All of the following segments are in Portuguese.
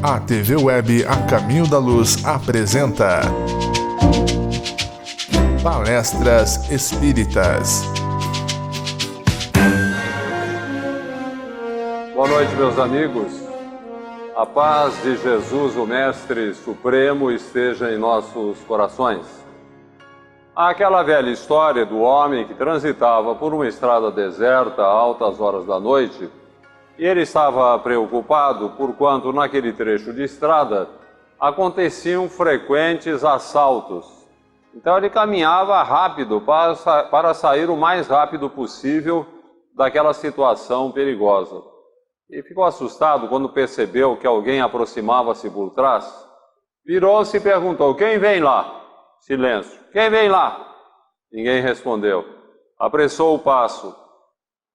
A TV Web A Caminho da Luz apresenta Palestras Espíritas. Boa noite, meus amigos. A paz de Jesus, o Mestre Supremo, esteja em nossos corações. Há aquela velha história do homem que transitava por uma estrada deserta a altas horas da noite, e ele estava preocupado porquanto naquele trecho de estrada aconteciam frequentes assaltos. Então ele caminhava rápido para sair o mais rápido possível daquela situação perigosa. E ficou assustado quando percebeu que alguém aproximava-se por trás. Virou-se e perguntou: "Quem vem lá?" Silêncio. "Quem vem lá?" Ninguém respondeu. Apressou o passo.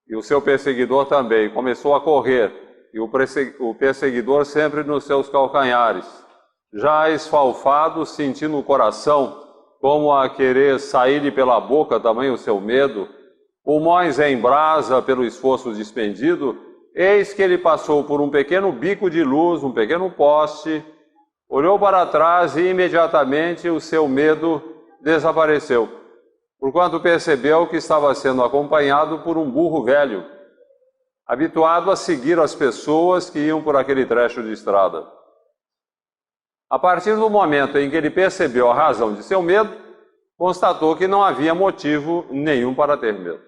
E o seu perseguidor também começou a correr, e o perseguidor sempre nos seus calcanhares, já esfalfado, sentindo o coração como a querer sair-lhe pela boca, tamanho o seu medo, pulmões em brasa pelo esforço despendido, eis que ele passou por um pequeno bico de luz, um pequeno poste, olhou para trás e imediatamente o seu medo desapareceu, porquanto percebeu que estava sendo acompanhado por um burro velho, habituado a seguir as pessoas que iam por aquele trecho de estrada. A partir do momento em que ele percebeu a razão de seu medo, constatou que não havia motivo nenhum para ter medo.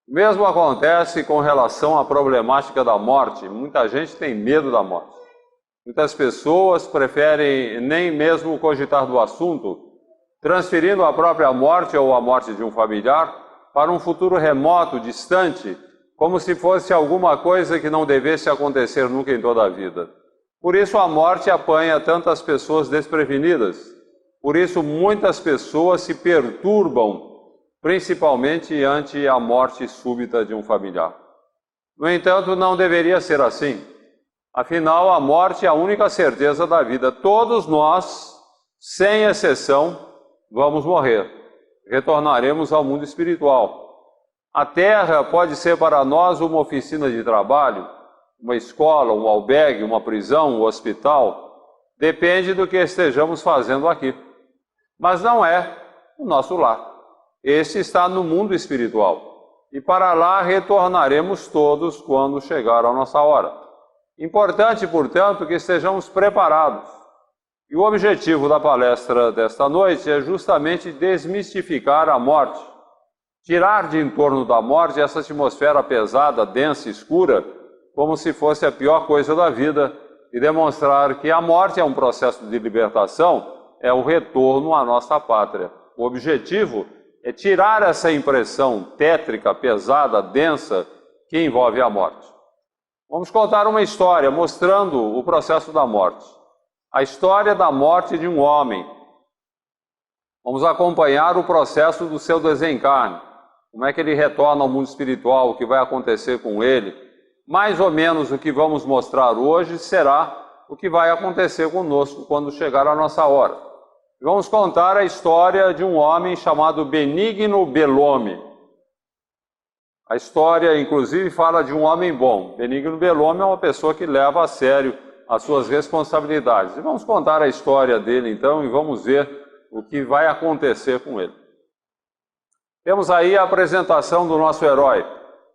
O mesmo acontece com relação à problemática da morte. Muita gente tem medo da morte. Muitas pessoas preferem nem mesmo cogitar do assunto, transferindo a própria morte ou a morte de um familiar para um futuro remoto, distante, como se fosse alguma coisa que não devesse acontecer nunca em toda a vida. Por isso a morte apanha tantas pessoas desprevenidas. Por isso muitas pessoas se perturbam, principalmente ante a morte súbita de um familiar. No entanto, não deveria ser assim. Afinal, a morte é a única certeza da vida. Todos nós, sem exceção, vamos morrer, retornaremos ao mundo espiritual. A Terra pode ser para nós uma oficina de trabalho, uma escola, um albergue, uma prisão, um hospital, depende do que estejamos fazendo aqui. Mas não é o nosso lar. Este está no mundo espiritual, e para lá retornaremos todos quando chegar a nossa hora. Importante, portanto, que estejamos preparados. E o objetivo da palestra desta noite é justamente desmistificar a morte, tirar de em torno da morte essa atmosfera pesada, densa, escura, como se fosse a pior coisa da vida, e demonstrar que a morte é um processo de libertação, é o retorno à nossa pátria. O objetivo é tirar essa impressão tétrica, pesada, densa, que envolve a morte. Vamos contar uma história mostrando o processo da morte. A história da morte de um homem. Vamos acompanhar o processo do seu desencarne. Como é que ele retorna ao mundo espiritual, o que vai acontecer com ele. Mais ou menos o que vamos mostrar hoje será o que vai acontecer conosco quando chegar a nossa hora. Vamos contar a história de um homem chamado Benigno Belloni. A história, inclusive, fala de um homem bom. Benigno Belloni é uma pessoa que leva a sério as suas responsabilidades. E vamos contar a história dele, então, e vamos ver o que vai acontecer com ele. Temos aí a apresentação do nosso herói.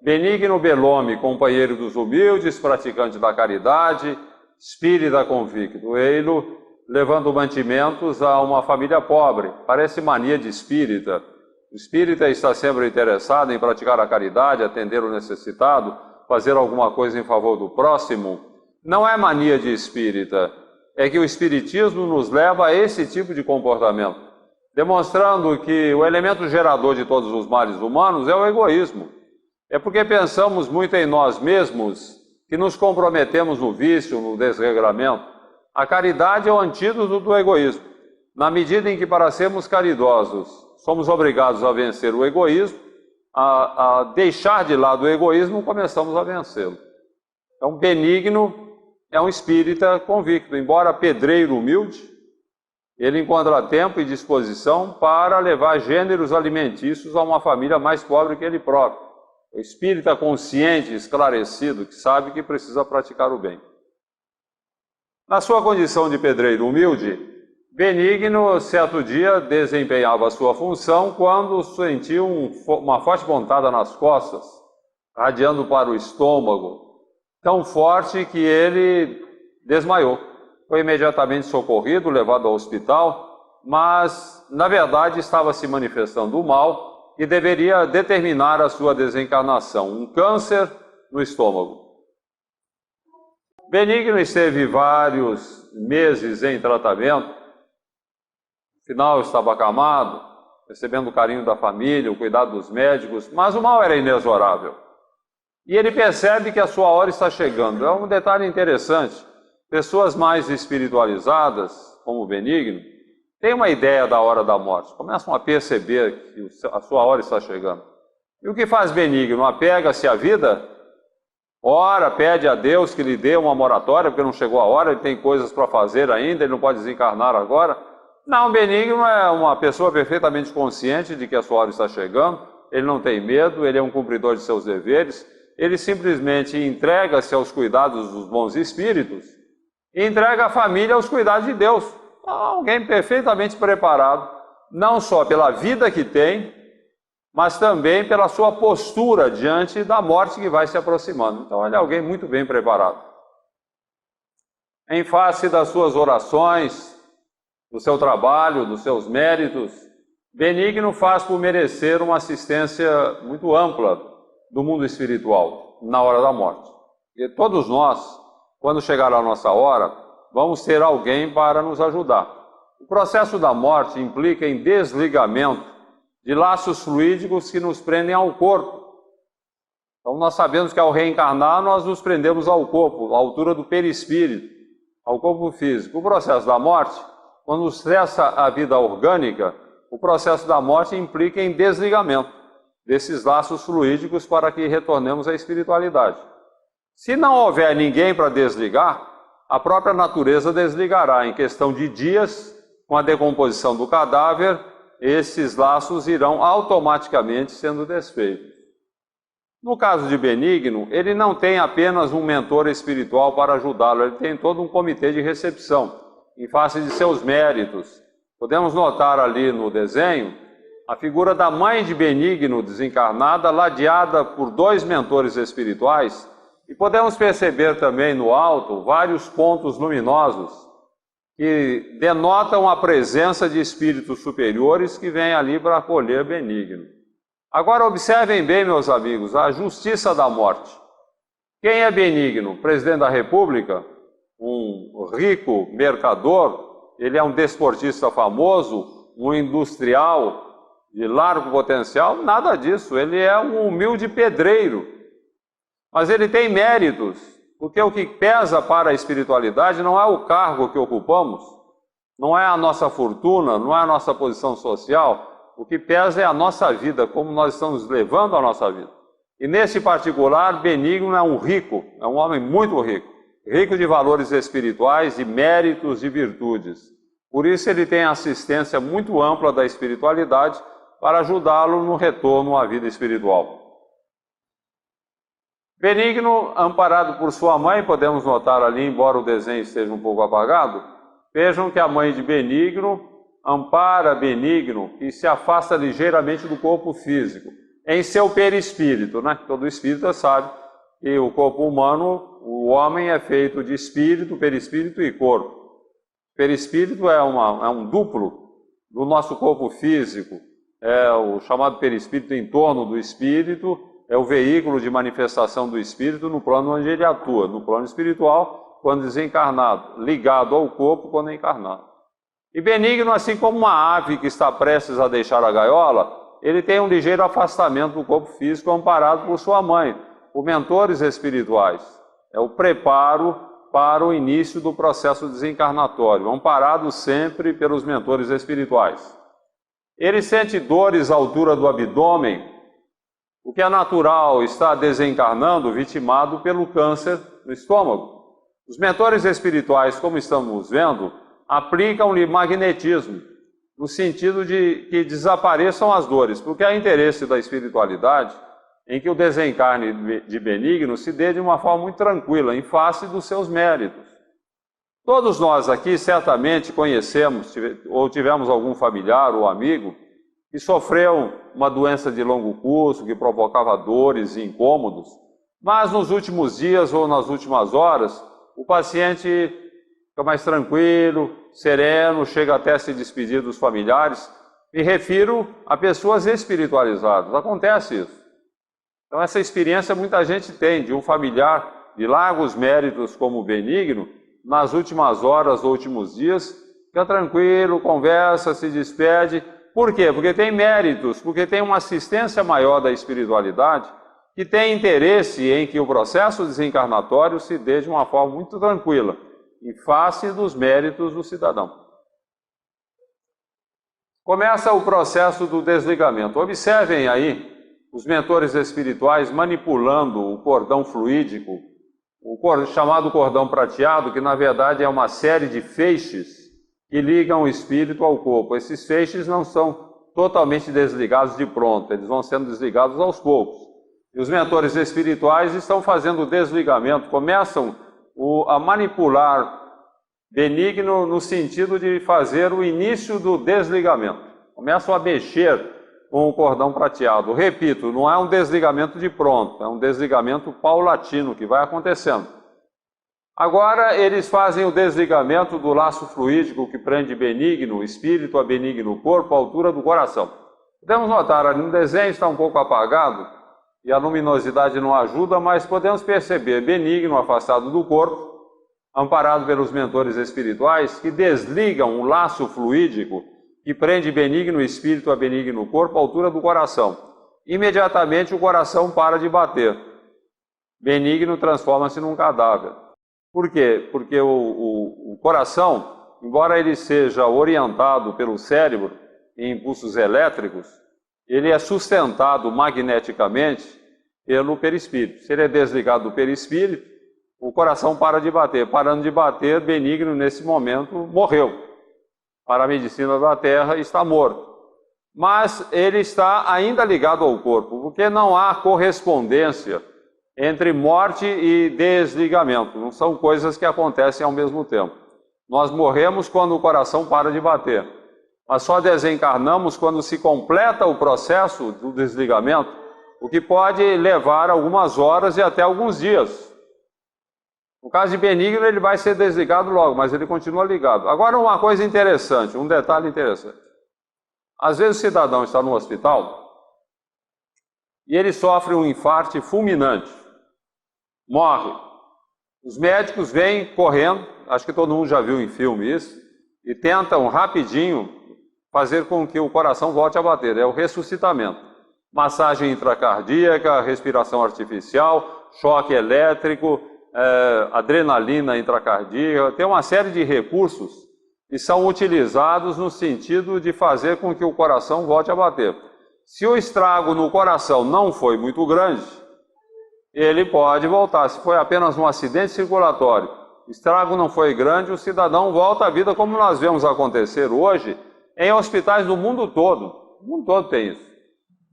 Benigno Belloni, companheiro dos humildes, praticante da caridade, espírita convicto. Ele levando mantimentos a uma família pobre. Parece mania de espírita. O espírita está sempre interessado em praticar a caridade, atender o necessitado, fazer alguma coisa em favor do próximo. Não é mania de espírita, é que o espiritismo nos leva a esse tipo de comportamento, demonstrando que o elemento gerador de todos os males humanos é o egoísmo. É porque pensamos muito em nós mesmos que nos comprometemos no vício, no desregramento. A caridade é o antídoto do egoísmo. Na medida em que, para sermos caridosos, somos obrigados a vencer o egoísmo, a deixar de lado o egoísmo, começamos a vencê-lo. Então, Benigno é um espírita convicto, embora pedreiro humilde, ele encontra tempo e disposição para levar gêneros alimentícios a uma família mais pobre que ele próprio. O espírita consciente, esclarecido, que sabe que precisa praticar o bem. Na sua condição de pedreiro humilde, Benigno, certo dia, desempenhava a sua função quando sentiu uma forte pontada nas costas, radiando para o estômago, tão forte que ele desmaiou. Foi imediatamente socorrido, levado ao hospital, mas, na verdade, estava se manifestando o mal que deveria determinar a sua desencarnação, um câncer no estômago. Benigno esteve vários meses em tratamento, no final estava acamado, recebendo o carinho da família, o cuidado dos médicos, mas o mal era inexorável. E ele percebe que a sua hora está chegando. É um detalhe interessante. Pessoas mais espiritualizadas, como o Benigno, têm uma ideia da hora da morte, começam a perceber que a sua hora está chegando. E o que faz Benigno? Apega-se à vida, ora, pede a Deus que lhe dê uma moratória, porque não chegou a hora, ele tem coisas para fazer ainda, ele não pode desencarnar agora. Não, Benigno é uma pessoa perfeitamente consciente de que a sua hora está chegando, ele não tem medo, ele é um cumpridor de seus deveres, ele simplesmente entrega-se aos cuidados dos bons espíritos e entrega a família aos cuidados de Deus. Alguém perfeitamente preparado, não só pela vida que tem, mas também pela sua postura diante da morte que vai se aproximando. Então ele é alguém muito bem preparado. Em face das suas orações, do seu trabalho, dos seus méritos, Benigno faz por merecer uma assistência muito ampla do mundo espiritual na hora da morte. E todos nós, quando chegar a nossa hora, vamos ter alguém para nos ajudar. O processo da morte implica em desligamento de laços fluídicos que nos prendem ao corpo. Então nós sabemos que ao reencarnar nós nos prendemos ao corpo, à altura do perispírito, ao corpo físico. O processo da morte, quando cessa a vida orgânica, o processo da morte implica em desligamento desses laços fluídicos para que retornemos à espiritualidade. Se não houver ninguém para desligar, a própria natureza desligará. Em questão de dias, com a decomposição do cadáver, esses laços irão automaticamente sendo desfeitos. No caso de Benigno, ele não tem apenas um mentor espiritual para ajudá-lo, ele tem todo um comitê de recepção, em face de seus méritos. Podemos notar ali no desenho a figura da mãe de Benigno desencarnada, ladeada por 2 mentores espirituais, e podemos perceber também no alto vários pontos luminosos que denotam a presença de espíritos superiores que vêm ali para acolher Benigno. Agora observem bem, meus amigos, a justiça da morte. Quem é Benigno? Presidente da República? Um rico mercador? Ele é um desportista famoso? Um industrial de largo potencial? Nada disso, ele é um humilde pedreiro. Mas ele tem méritos, porque o que pesa para a espiritualidade não é o cargo que ocupamos, não é a nossa fortuna, não é a nossa posição social, o que pesa é a nossa vida, como nós estamos levando a nossa vida. E nesse particular, Benigno é um rico, é um homem muito rico, rico de valores espirituais, de méritos, de virtudes. Por isso ele tem assistência muito ampla da espiritualidade para ajudá-lo no retorno à vida espiritual. Benigno, amparado por sua mãe, podemos notar ali, embora o desenho esteja um pouco apagado, vejam que a mãe de Benigno ampara Benigno e se afasta ligeiramente do corpo físico, em seu perispírito, né? Todo espírita sabe que o corpo humano, o homem é feito de espírito, perispírito e corpo. Perispírito é um duplo do nosso corpo físico, é o chamado perispírito em torno do espírito, é o veículo de manifestação do espírito no plano onde ele atua, no plano espiritual, quando desencarnado, ligado ao corpo quando encarnado. E Benigno, assim como uma ave que está prestes a deixar a gaiola, ele tem um ligeiro afastamento do corpo físico amparado por sua mãe, por mentores espirituais. É o preparo para o início do processo desencarnatório, amparado sempre pelos mentores espirituais. Ele sente dores à altura do abdômen, o que é natural, está desencarnando, vitimado pelo câncer no estômago. Os mentores espirituais, como estamos vendo, aplicam-lhe magnetismo, no sentido de que desapareçam as dores, porque há interesse da espiritualidade em que o desencarne de Benigno se dê de uma forma muito tranquila, em face dos seus méritos. Todos nós aqui certamente conhecemos ou tivemos algum familiar ou amigo que sofreu uma doença de longo curso, que provocava dores e incômodos, mas nos últimos dias ou nas últimas horas, o paciente fica mais tranquilo, sereno, chega até a se despedir dos familiares. Me refiro a pessoas espiritualizadas, acontece isso. Então essa experiência muita gente tem, de um familiar de largos méritos como o Benigno, nas últimas horas ou últimos dias, fica tranquilo, conversa, se despede. Por quê? Porque tem méritos, porque tem uma assistência maior da espiritualidade, que tem interesse em que o processo desencarnatório se dê de uma forma muito tranquila, em face dos méritos do cidadão. Começa o processo do desligamento. Observem aí os mentores espirituais manipulando o cordão fluídico, chamado cordão prateado, que na verdade é uma série de feixes que ligam o espírito ao corpo. Esses feixes não são totalmente desligados de pronto, eles vão sendo desligados aos poucos. E os mentores espirituais estão fazendo o desligamento, começam a manipular Benigno no sentido de fazer o início do desligamento. Começam a mexer com o cordão prateado. Repito, não é um desligamento de pronto, é um desligamento paulatino que vai acontecendo. Agora eles fazem o desligamento do laço fluídico que prende Benigno, o espírito a Benigno, o corpo, à altura do coração. Podemos notar, ali no desenho está um pouco apagado e a luminosidade não ajuda, mas podemos perceber Benigno afastado do corpo, amparado pelos mentores espirituais que desligam o laço fluídico que prende Benigno, o espírito a Benigno, o corpo, à altura do coração. Imediatamente o coração para de bater. Benigno transforma-se num cadáver. Por quê? Porque o coração, embora ele seja orientado pelo cérebro em impulsos elétricos, ele é sustentado magneticamente pelo perispírito. Se ele é desligado do perispírito, o coração para de bater. Parando de bater, Benigno, nesse momento, morreu. Para a medicina da Terra, está morto. Mas ele está ainda ligado ao corpo, porque não há correspondência entre morte e desligamento. Não são coisas que acontecem ao mesmo tempo. Nós morremos quando o coração para de bater, mas só desencarnamos quando se completa o processo do desligamento, o que pode levar algumas horas e até alguns dias. No caso de Benigno, ele vai ser desligado logo, mas ele continua ligado. Agora, uma coisa interessante, um detalhe interessante. Às vezes o cidadão está no hospital e ele sofre um infarto fulminante, morre. Os médicos vêm correndo, acho que todo mundo já viu em filme isso, e tentam rapidinho fazer com que o coração volte a bater. É o ressuscitamento. Massagem intracardíaca, respiração artificial, choque elétrico, adrenalina intracardíaca, tem uma série de recursos que são utilizados no sentido de fazer com que o coração volte a bater. Se o estrago no coração não foi muito grande, ele pode voltar. Se foi apenas um acidente circulatório, o estrago não foi grande, o cidadão volta à vida, como nós vemos acontecer hoje em hospitais do mundo todo. O mundo todo tem isso.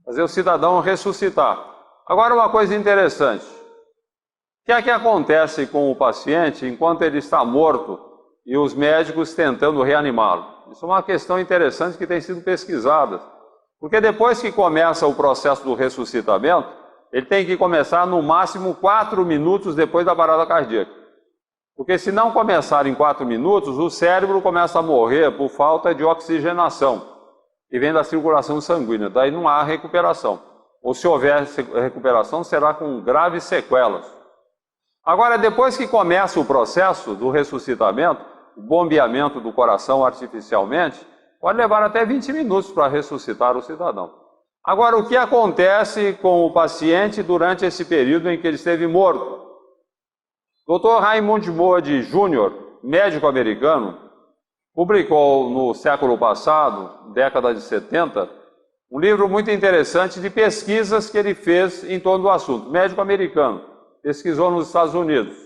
Fazer o cidadão ressuscitar. Agora, uma coisa interessante. O que é que acontece com o paciente enquanto ele está morto e os médicos tentando reanimá-lo? Isso é uma questão interessante que tem sido pesquisada. Porque depois que começa o processo do ressuscitamento, ele tem que começar no máximo 4 minutos depois da parada cardíaca. Porque se não começar em 4 minutos, o cérebro começa a morrer por falta de oxigenação, que vem da circulação sanguínea. Daí não há recuperação. Ou se houver recuperação, será com graves sequelas. Agora, depois que começa o processo do ressuscitamento, o bombeamento do coração artificialmente, pode levar até 20 minutos para ressuscitar o cidadão. Agora, o que acontece com o paciente durante esse período em que ele esteve morto? Dr. Raymond Moody Jr., médico americano, publicou no século passado, década de 70, um livro muito interessante de pesquisas que ele fez em torno do assunto. Médico americano, pesquisou nos Estados Unidos.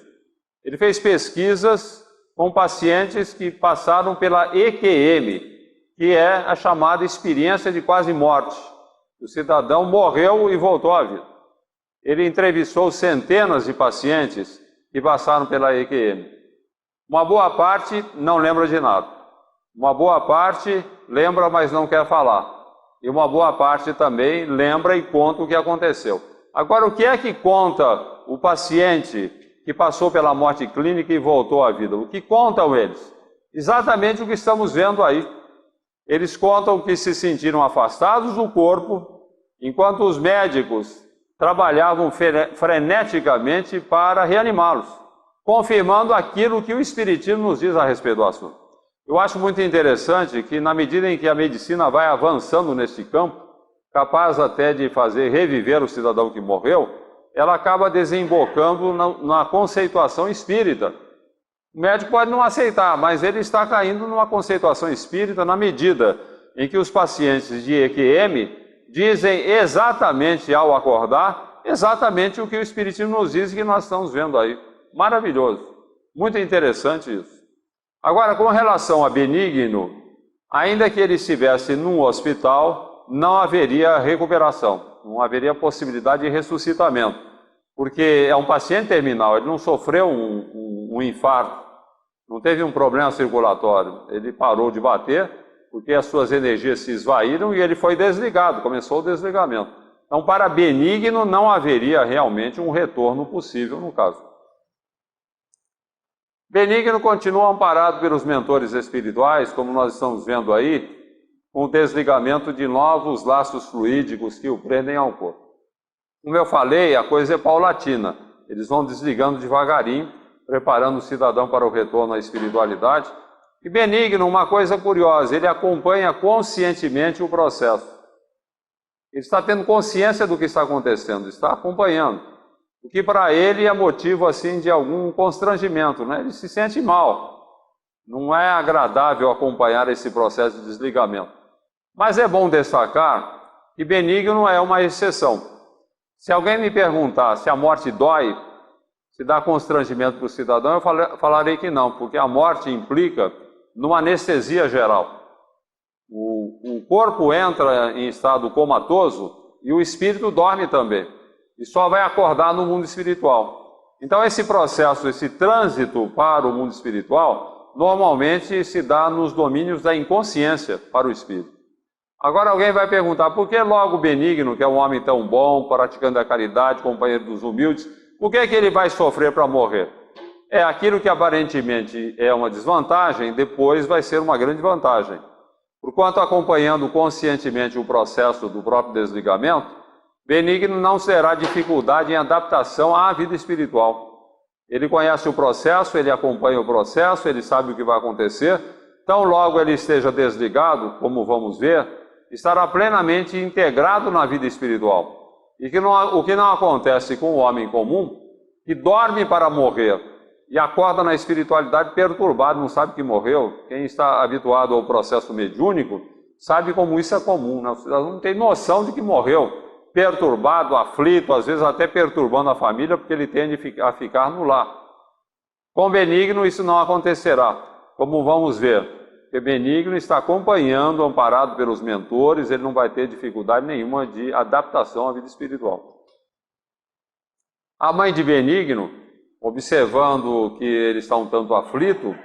Ele fez pesquisas com pacientes que passaram pela EQM, que é a chamada experiência de quase morte. O cidadão morreu e voltou à vida. Ele entrevistou centenas de pacientes que passaram pela EQM. Uma boa parte não lembra de nada. Uma boa parte lembra, mas não quer falar. E uma boa parte também lembra e conta o que aconteceu. Agora, o que é que conta o paciente que passou pela morte clínica e voltou à vida? O que contam eles? Exatamente o que estamos vendo aí. Eles contam que se sentiram afastados do corpo, enquanto os médicos trabalhavam freneticamente para reanimá-los, confirmando aquilo que o Espiritismo nos diz a respeito do assunto. Eu acho muito interessante que, na medida em que a medicina vai avançando nesse campo, capaz até de fazer reviver o cidadão que morreu, ela acaba desembocando na conceituação espírita. O médico pode não aceitar, mas ele está caindo numa conceituação espírita na medida em que os pacientes de EQM dizem exatamente ao acordar, exatamente o que o Espiritismo nos diz e que nós estamos vendo aí. Maravilhoso, muito interessante isso. Agora, com relação a Benigno, ainda que ele estivesse num hospital, não haveria recuperação, não haveria possibilidade de ressuscitamento, porque é um paciente terminal, ele não sofreu um infarto, não teve um problema circulatório, ele parou de bater, porque as suas energias se esvaíram e ele foi desligado, começou o desligamento. Então, para Benigno, não haveria realmente um retorno possível no caso. Benigno continua amparado pelos mentores espirituais, como nós estamos vendo aí, com o desligamento de novos laços fluídicos que o prendem ao corpo. Como eu falei, a coisa é paulatina. Eles vão desligando devagarinho, preparando o cidadão para o retorno à espiritualidade. E Benigno, uma coisa curiosa, ele acompanha conscientemente o processo. Ele está tendo consciência do que está acontecendo, está acompanhando. O que para ele é motivo assim de algum constrangimento, né? Ele se sente mal. Não é agradável acompanhar esse processo de desligamento. Mas é bom destacar que Benigno é uma exceção. Se alguém me perguntar se a morte dói, se dá constrangimento para o cidadão, eu falarei que não, porque a morte implica numa anestesia geral. O corpo entra em estado comatoso e o espírito dorme também. E só vai acordar no mundo espiritual. Então esse processo, esse trânsito para o mundo espiritual, normalmente se dá nos domínios da inconsciência para o espírito. Agora alguém vai perguntar, por que logo Benigno, que é um homem tão bom, praticando a caridade, companheiro dos humildes, por que ele vai sofrer para morrer? É aquilo que aparentemente é uma desvantagem, depois vai ser uma grande vantagem. Porquanto acompanhando conscientemente o processo do próprio desligamento, Benigno não terá dificuldade em adaptação à vida espiritual. Ele conhece o processo, ele acompanha o processo, ele sabe o que vai acontecer. Tão logo ele esteja desligado, como vamos ver, estará plenamente integrado na vida espiritual. E o que não acontece com o homem comum, que dorme para morrer e acorda na espiritualidade perturbado, não sabe que morreu. Quem está habituado ao processo mediúnico sabe como isso é comum, né? O cidadão não tem noção de que morreu. Perturbado, aflito, às vezes até perturbando a família, porque ele tende a ficar no lar. Com Benigno isso não acontecerá, como vamos ver, porque Benigno está acompanhando, amparado pelos mentores, ele não vai ter dificuldade nenhuma de adaptação à vida espiritual. A mãe de Benigno, observando que ele está um tanto aflito,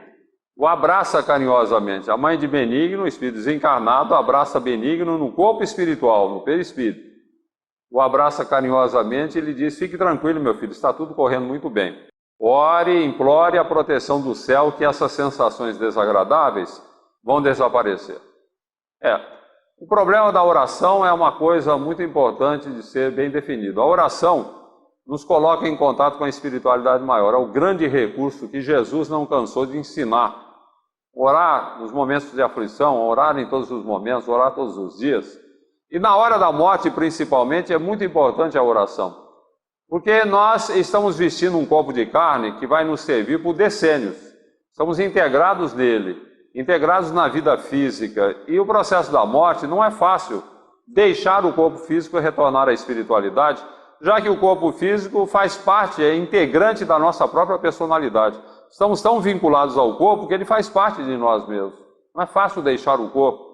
o abraça carinhosamente. A mãe de Benigno, o espírito desencarnado, abraça Benigno no corpo espiritual, no perispírito. O abraça carinhosamente e lhe diz, fique tranquilo, meu filho, está tudo correndo muito bem. Ore, implore a proteção do céu, que essas sensações desagradáveis vão desaparecer. O problema da oração é uma coisa muito importante de ser bem definido. A oração nos coloca em contato com a espiritualidade maior. É o grande recurso que Jesus não cansou de ensinar. Orar nos momentos de aflição, orar em todos os momentos, orar todos os dias. E na hora da morte, principalmente, é muito importante a oração. Porque nós estamos vestindo um corpo de carne que vai nos servir por decênios. Estamos integrados nele, integrados na vida física. E o processo da morte não é fácil. Deixar o corpo físico e retornar à espiritualidade, já que o corpo físico faz parte, é integrante da nossa própria personalidade. estamos tão vinculados ao corpo que ele faz parte de nós mesmos. Não é fácil deixar o corpo.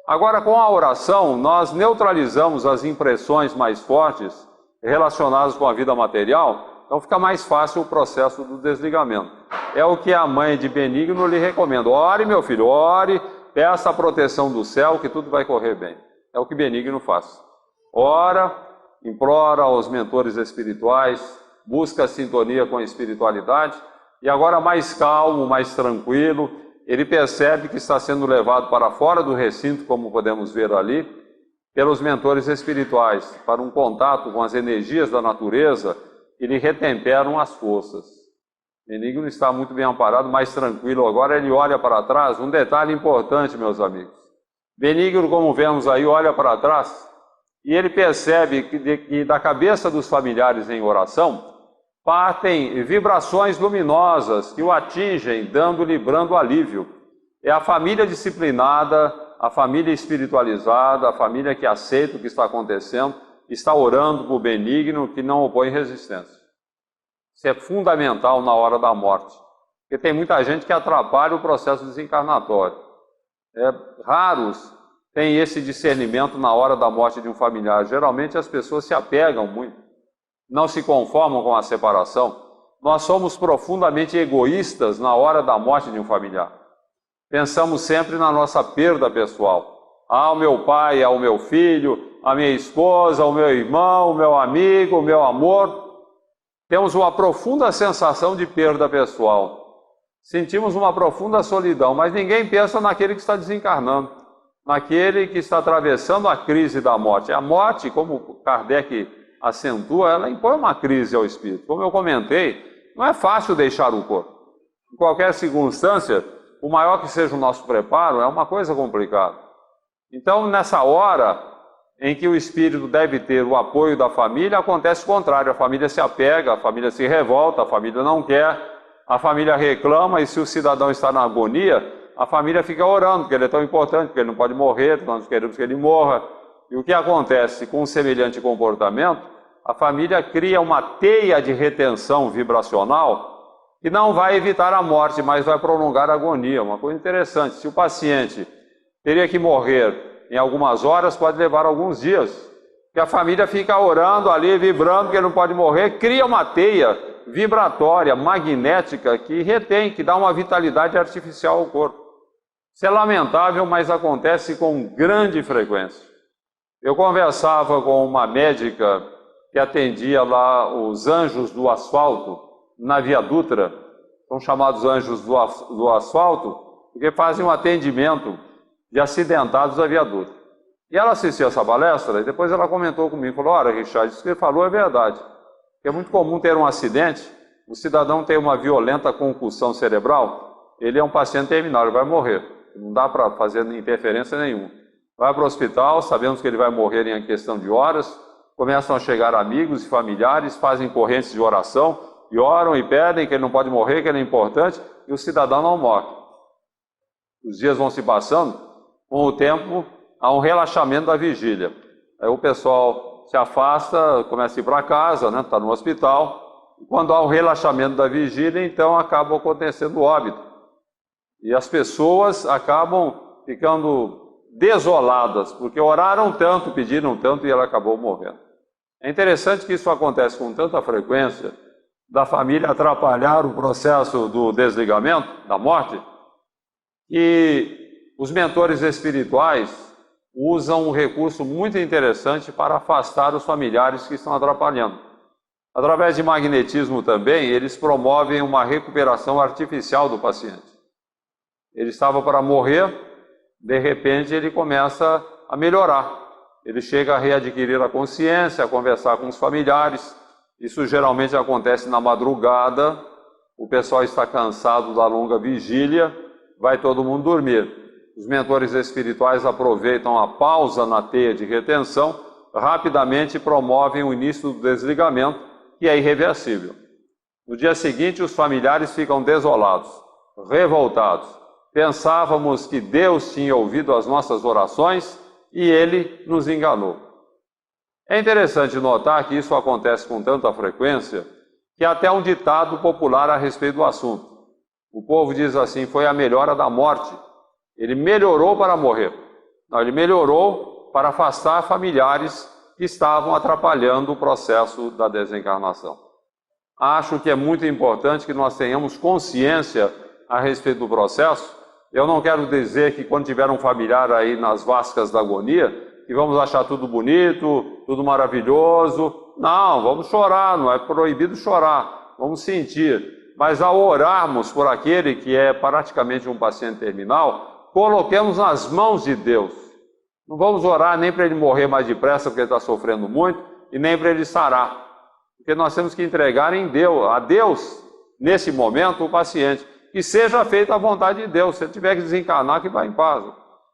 Agora, com a oração, nós neutralizamos as impressões mais fortes relacionadas com a vida material, então fica mais fácil o processo do desligamento. É o que a mãe de Benigno lhe recomenda. Ore, meu filho, ore, peça a proteção do céu que tudo vai correr bem. É o que Benigno faz. Ora, implora aos mentores espirituais, busca a sintonia com a espiritualidade, e agora mais calmo, mais tranquilo, ele percebe que está sendo levado para fora do recinto, como podemos ver ali, pelos mentores espirituais, para um contato com as energias da natureza que lhe retemperam as forças. Benigno está muito bem amparado, mais tranquilo. Agora ele olha para trás, um detalhe importante, meus amigos. Benigno, como vemos aí, olha para trás e ele percebe que da cabeça dos familiares em oração partem vibrações luminosas que o atingem, dando-lhe brando alívio. É a família disciplinada, a família espiritualizada, a família que aceita o que está acontecendo, está orando por Benigno, que não opõe resistência. Isso é fundamental na hora da morte, porque tem muita gente que atrapalha o processo desencarnatório. Raros têm esse discernimento na hora da morte de um familiar. Geralmente as pessoas se apegam muito, não se conformam com a separação. Nós somos profundamente egoístas na hora da morte de um familiar. Pensamos sempre na nossa perda pessoal. Ao meu pai, ao meu filho, à minha esposa, ao meu irmão, ao meu amigo, ao meu amor. Temos uma profunda sensação de perda pessoal. Sentimos uma profunda solidão, mas ninguém pensa naquele que está desencarnando, naquele que está atravessando a crise da morte. A morte, como Kardec acentua, ela impõe uma crise ao espírito. Como eu comentei, não é fácil deixar o corpo. Em qualquer circunstância, o maior que seja o nosso preparo, é uma coisa complicada. Então, nessa hora em que o espírito deve ter o apoio da família, acontece o contrário. A família se apega, a família se revolta, a família não quer, a família reclama, e se o cidadão está na agonia, a família fica orando, porque ele é tão importante, porque ele não pode morrer, nós queremos que ele morra. E o que acontece com um semelhante comportamento? A família cria uma teia de retenção vibracional que não vai evitar a morte, mas vai prolongar a agonia. Uma coisa interessante, se o paciente teria que morrer em algumas horas, pode levar alguns dias, porque a família fica orando ali, vibrando que ele não pode morrer, cria uma teia vibratória, magnética, que retém, que dá uma vitalidade artificial ao corpo. Isso é lamentável, mas acontece com grande frequência. Eu conversava com uma médica que atendia lá os anjos do asfalto, na Via Dutra, são chamados anjos do asfalto, porque fazem um atendimento de acidentados da Via Dutra. E ela assistiu essa palestra e depois ela comentou comigo, falou: olha, Richard, isso que ele falou é verdade. É muito comum ter um acidente, o cidadão tem uma violenta concussão cerebral, ele é um paciente terminal, ele vai morrer, não dá para fazer interferência nenhuma. Vai para o hospital, sabemos que ele vai morrer em questão de horas, começam a chegar amigos e familiares, fazem correntes de oração, e oram e pedem que ele não pode morrer, que ele é importante, e o cidadão não morre. Os dias vão se passando, com o tempo há um relaxamento da vigília. Aí o pessoal se afasta, começa a ir para casa, né? Está no hospital. E quando há um relaxamento da vigília, então acaba acontecendo o óbito. E as pessoas acabam ficando desoladas, porque oraram tanto, pediram tanto e ela acabou morrendo. É interessante que isso acontece com tanta frequência, da família atrapalhar o processo do desligamento, da morte, e os mentores espirituais usam um recurso muito interessante para afastar os familiares que estão atrapalhando. Através de magnetismo também, eles promovem uma recuperação artificial do paciente. Ele estava para morrer, de repente ele começa a melhorar. Ele chega a readquirir a consciência, a conversar com os familiares. Isso geralmente acontece na madrugada, o pessoal está cansado da longa vigília, vai todo mundo dormir. Os mentores espirituais aproveitam a pausa na teia de retenção, rapidamente promovem o início do desligamento, que é irreversível. No dia seguinte, os familiares ficam desolados, revoltados. Pensávamos que Deus tinha ouvido as nossas orações e Ele nos enganou. É interessante notar que isso acontece com tanta frequência que há até um ditado popular a respeito do assunto. O povo diz assim, foi a melhora da morte. Ele melhorou para morrer. Não, ele melhorou para afastar familiares que estavam atrapalhando o processo da desencarnação. Acho que é muito importante que nós tenhamos consciência a respeito do processo. Eu não quero dizer que quando tiver um familiar aí nas vascas da agonia, que vamos achar tudo bonito, tudo maravilhoso. Não, vamos chorar, não é proibido chorar, vamos sentir. Mas ao orarmos por aquele que é praticamente um paciente terminal, coloquemos nas mãos de Deus. Não vamos orar nem para ele morrer mais depressa porque ele está sofrendo muito, e nem para ele sarar. Porque nós temos que entregar a Deus, nesse momento, o paciente. Que seja feita a vontade de Deus. Se ele tiver que desencarnar, que vá em paz.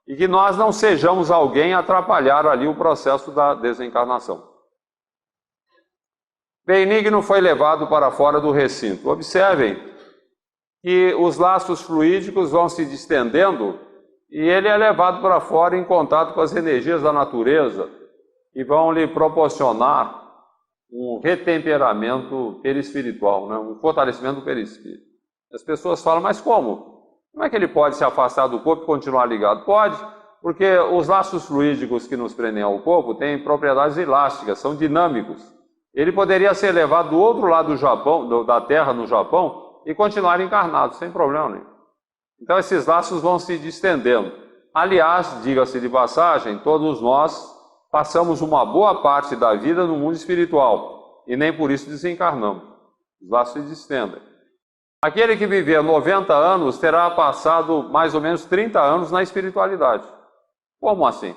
E que nós não sejamos alguém a atrapalhar ali o processo da desencarnação. Benigno foi levado para fora do recinto. Observem que os laços fluídicos vão se distendendo e ele é levado para fora em contato com as energias da natureza e vão lhe proporcionar um retemperamento perispiritual, né? Um fortalecimento do perispírito. As pessoas falam, mas como? Como é que ele pode se afastar do corpo e continuar ligado? Pode, porque os laços fluídicos que nos prendem ao corpo têm propriedades elásticas, são dinâmicos. Ele poderia ser levado do outro lado do Japão, da Terra no Japão, e continuar encarnado, sem problema nenhum. Então esses laços vão se distendendo. Aliás, diga-se de passagem, todos nós passamos uma boa parte da vida no mundo espiritual, e nem por isso desencarnamos. Os laços se distendem. Aquele que viver 90 anos terá passado mais ou menos 30 anos na espiritualidade. Como assim?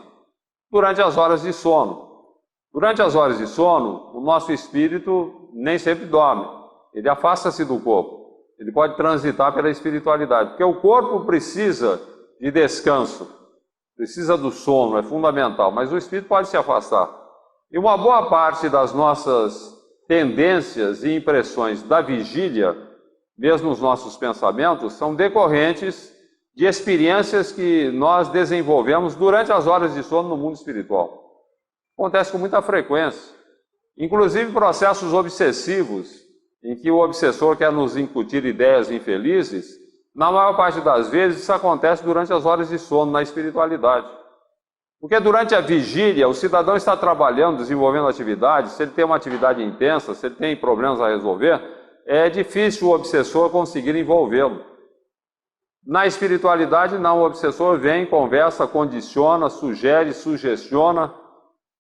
Durante as horas de sono. Durante as horas de sono, o nosso espírito nem sempre dorme. Ele afasta-se do corpo. Ele pode transitar pela espiritualidade. Porque o corpo precisa de descanso. Precisa do sono, é fundamental. Mas o espírito pode se afastar. E uma boa parte das nossas tendências e impressões da vigília, mesmo os nossos pensamentos, são decorrentes de experiências que nós desenvolvemos durante as horas de sono no mundo espiritual. Acontece com muita frequência. Inclusive processos obsessivos, em que o obsessor quer nos incutir ideias infelizes, na maior parte das vezes isso acontece durante as horas de sono, na espiritualidade. Porque durante a vigília, o cidadão está trabalhando, desenvolvendo atividades, se ele tem uma atividade intensa, se ele tem problemas a resolver, é difícil o obsessor conseguir envolvê-lo. Na espiritualidade, não, o obsessor vem, conversa, condiciona, sugere, sugestiona,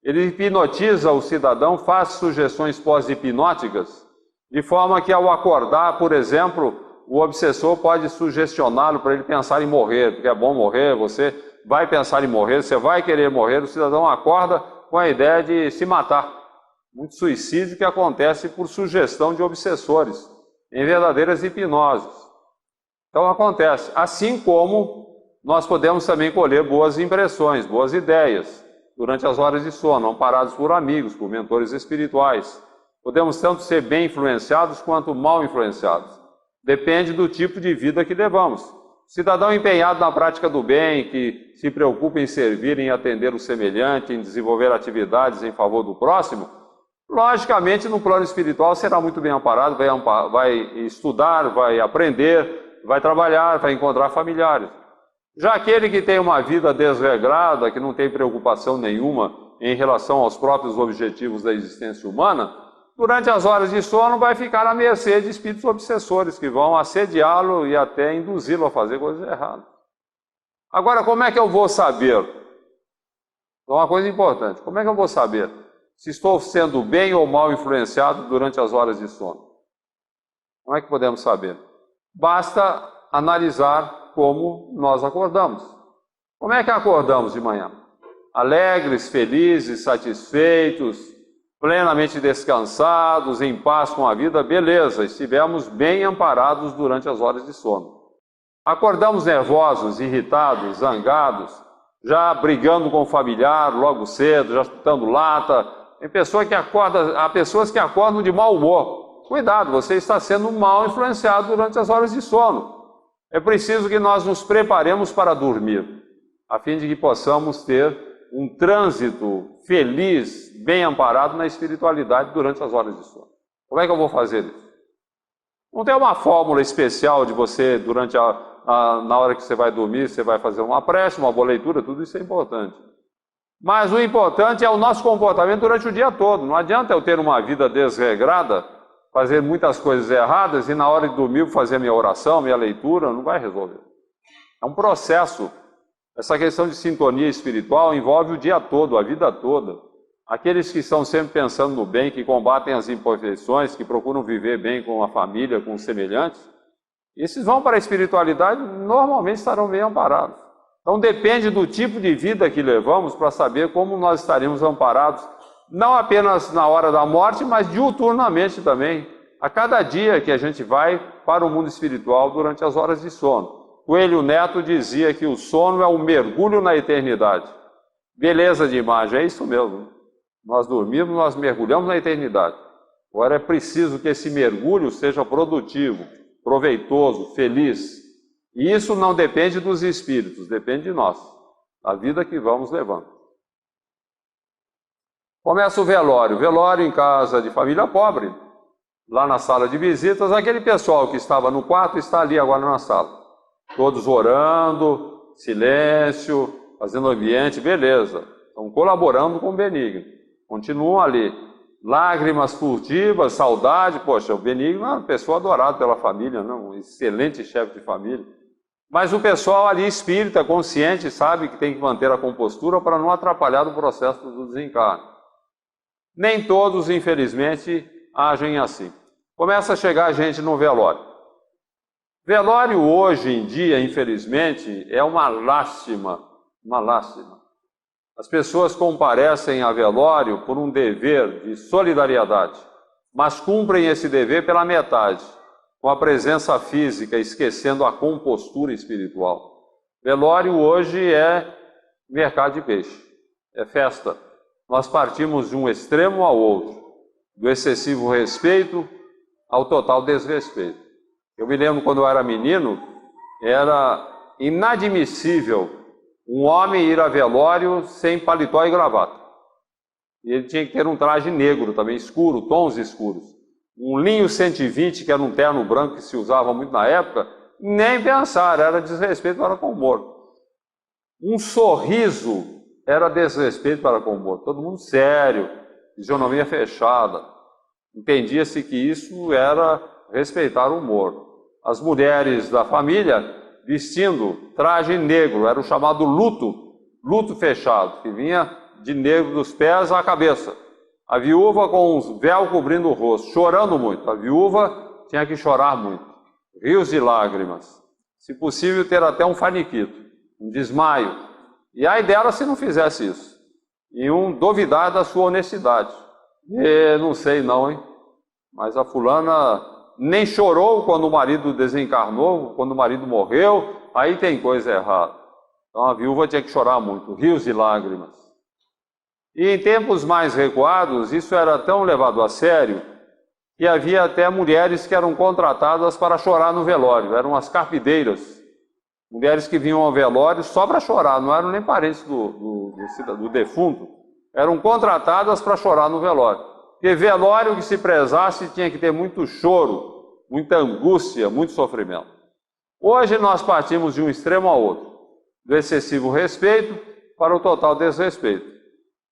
ele hipnotiza o cidadão, faz sugestões pós-hipnóticas, de forma que ao acordar, por exemplo, o obsessor pode sugestioná-lo para ele pensar em morrer, porque é bom morrer, você vai pensar em morrer, você vai querer morrer, o cidadão acorda com a ideia de se matar. Muito suicídio que acontece por sugestão de obsessores, em verdadeiras hipnoses. Então acontece, assim como nós podemos também colher boas impressões, boas ideias, durante as horas de sono, amparados por amigos, por mentores espirituais. Podemos tanto ser bem influenciados quanto mal influenciados. Depende do tipo de vida que levamos. Cidadão empenhado na prática do bem, que se preocupa em servir, em atender o semelhante, em desenvolver atividades em favor do próximo, logicamente no plano espiritual será muito bem amparado, vai estudar, vai aprender, vai trabalhar, vai encontrar familiares. Já aquele que tem uma vida desregrada, que não tem preocupação nenhuma em relação aos próprios objetivos da existência humana, durante as horas de sono vai ficar à mercê de espíritos obsessores que vão assediá-lo e até induzi-lo a fazer coisas erradas. Agora, como é que eu vou saber? Então, uma coisa importante, como é que eu vou saber se estou sendo bem ou mal influenciado durante as horas de sono? Como é que podemos saber? Basta analisar como nós acordamos. Como é que acordamos de manhã? Alegres, felizes, satisfeitos, plenamente descansados, em paz com a vida, beleza, estivemos bem amparados durante as horas de sono. Acordamos nervosos, irritados, zangados, já brigando com o familiar logo cedo, já chutando lata. Há pessoas que acordam de mau humor. Cuidado, você está sendo mal influenciado durante as horas de sono. É preciso que nós nos preparemos para dormir, a fim de que possamos ter um trânsito feliz, bem amparado na espiritualidade durante as horas de sono. Como é que eu vou fazer isso? Não tem uma fórmula especial de você, na hora que você vai dormir, você vai fazer uma prece, uma boa leitura, tudo isso é importante. Mas o importante é o nosso comportamento durante o dia todo. Não adianta eu ter uma vida desregrada, fazer muitas coisas erradas e na hora de dormir fazer minha oração, minha leitura, não vai resolver. É um processo. Essa questão de sintonia espiritual envolve o dia todo, a vida toda. Aqueles que estão sempre pensando no bem, que combatem as imperfeições, que procuram viver bem com a família, com os semelhantes, esses vão para a espiritualidade, normalmente estarão bem amparados. Então depende do tipo de vida que levamos para saber como nós estaremos amparados, não apenas na hora da morte, mas diuturnamente também, a cada dia que a gente vai para o mundo espiritual durante as horas de sono. Coelho Neto dizia que o sono é um mergulho na eternidade. Beleza de imagem, é isso mesmo. Nós dormimos, nós mergulhamos na eternidade. Agora é preciso que esse mergulho seja produtivo, proveitoso, feliz. E isso não depende dos espíritos, depende de nós, da vida que vamos levando. Começa o velório. Velório em casa de família pobre, lá na sala de visitas, aquele pessoal que estava no quarto está ali agora na sala. Todos orando, silêncio, fazendo ambiente, beleza. Estão colaborando com o Benigno. Continuam ali. Lágrimas furtivas, saudade. Poxa, o Benigno é uma pessoa adorada pela família, não? Um excelente chefe de família. Mas o pessoal ali espírita, consciente, sabe que tem que manter a compostura para não atrapalhar o processo do desencarne. Nem todos, infelizmente, agem assim. Começa a chegar gente no velório. Velório hoje em dia, infelizmente, é uma lástima, uma lástima. As pessoas comparecem a velório por um dever de solidariedade, mas cumprem esse dever pela metade, com a presença física, esquecendo a compostura espiritual. Velório hoje é mercado de peixe, é festa. Nós partimos de um extremo ao outro, do excessivo respeito ao total desrespeito. Eu me lembro quando eu era menino, era inadmissível um homem ir a velório sem paletó e gravata. E ele tinha que ter um traje negro também, escuro, tons escuros. Um linho 120, que era um terno branco que se usava muito na época, nem pensar, era desrespeito para com o morto. Um sorriso era desrespeito para com o morto. Todo mundo sério, fisionomia fechada. Entendia-se que isso era respeitar o morto. As mulheres da família vestindo traje negro, era o chamado luto fechado, que vinha de negro dos pés à cabeça. A viúva com um véu cobrindo o rosto, chorando muito. A viúva tinha que chorar muito, rios de lágrimas. Se possível, ter até um faniquito, um desmaio. E ai dela se não fizesse isso. E duvidar da sua honestidade. Não sei não, hein? Mas a fulana nem chorou quando o marido desencarnou, quando o marido morreu, aí tem coisa errada. Então a viúva tinha que chorar muito, rios de lágrimas. E em tempos mais recuados, isso era tão levado a sério, que havia até mulheres que eram contratadas para chorar no velório, eram as carpideiras. Mulheres que vinham ao velório só para chorar, não eram nem parentes do defunto, eram contratadas para chorar no velório. Porque velório que se prezasse tinha que ter muito choro, muita angústia, muito sofrimento. Hoje nós partimos de um extremo ao outro, do excessivo respeito para o total desrespeito.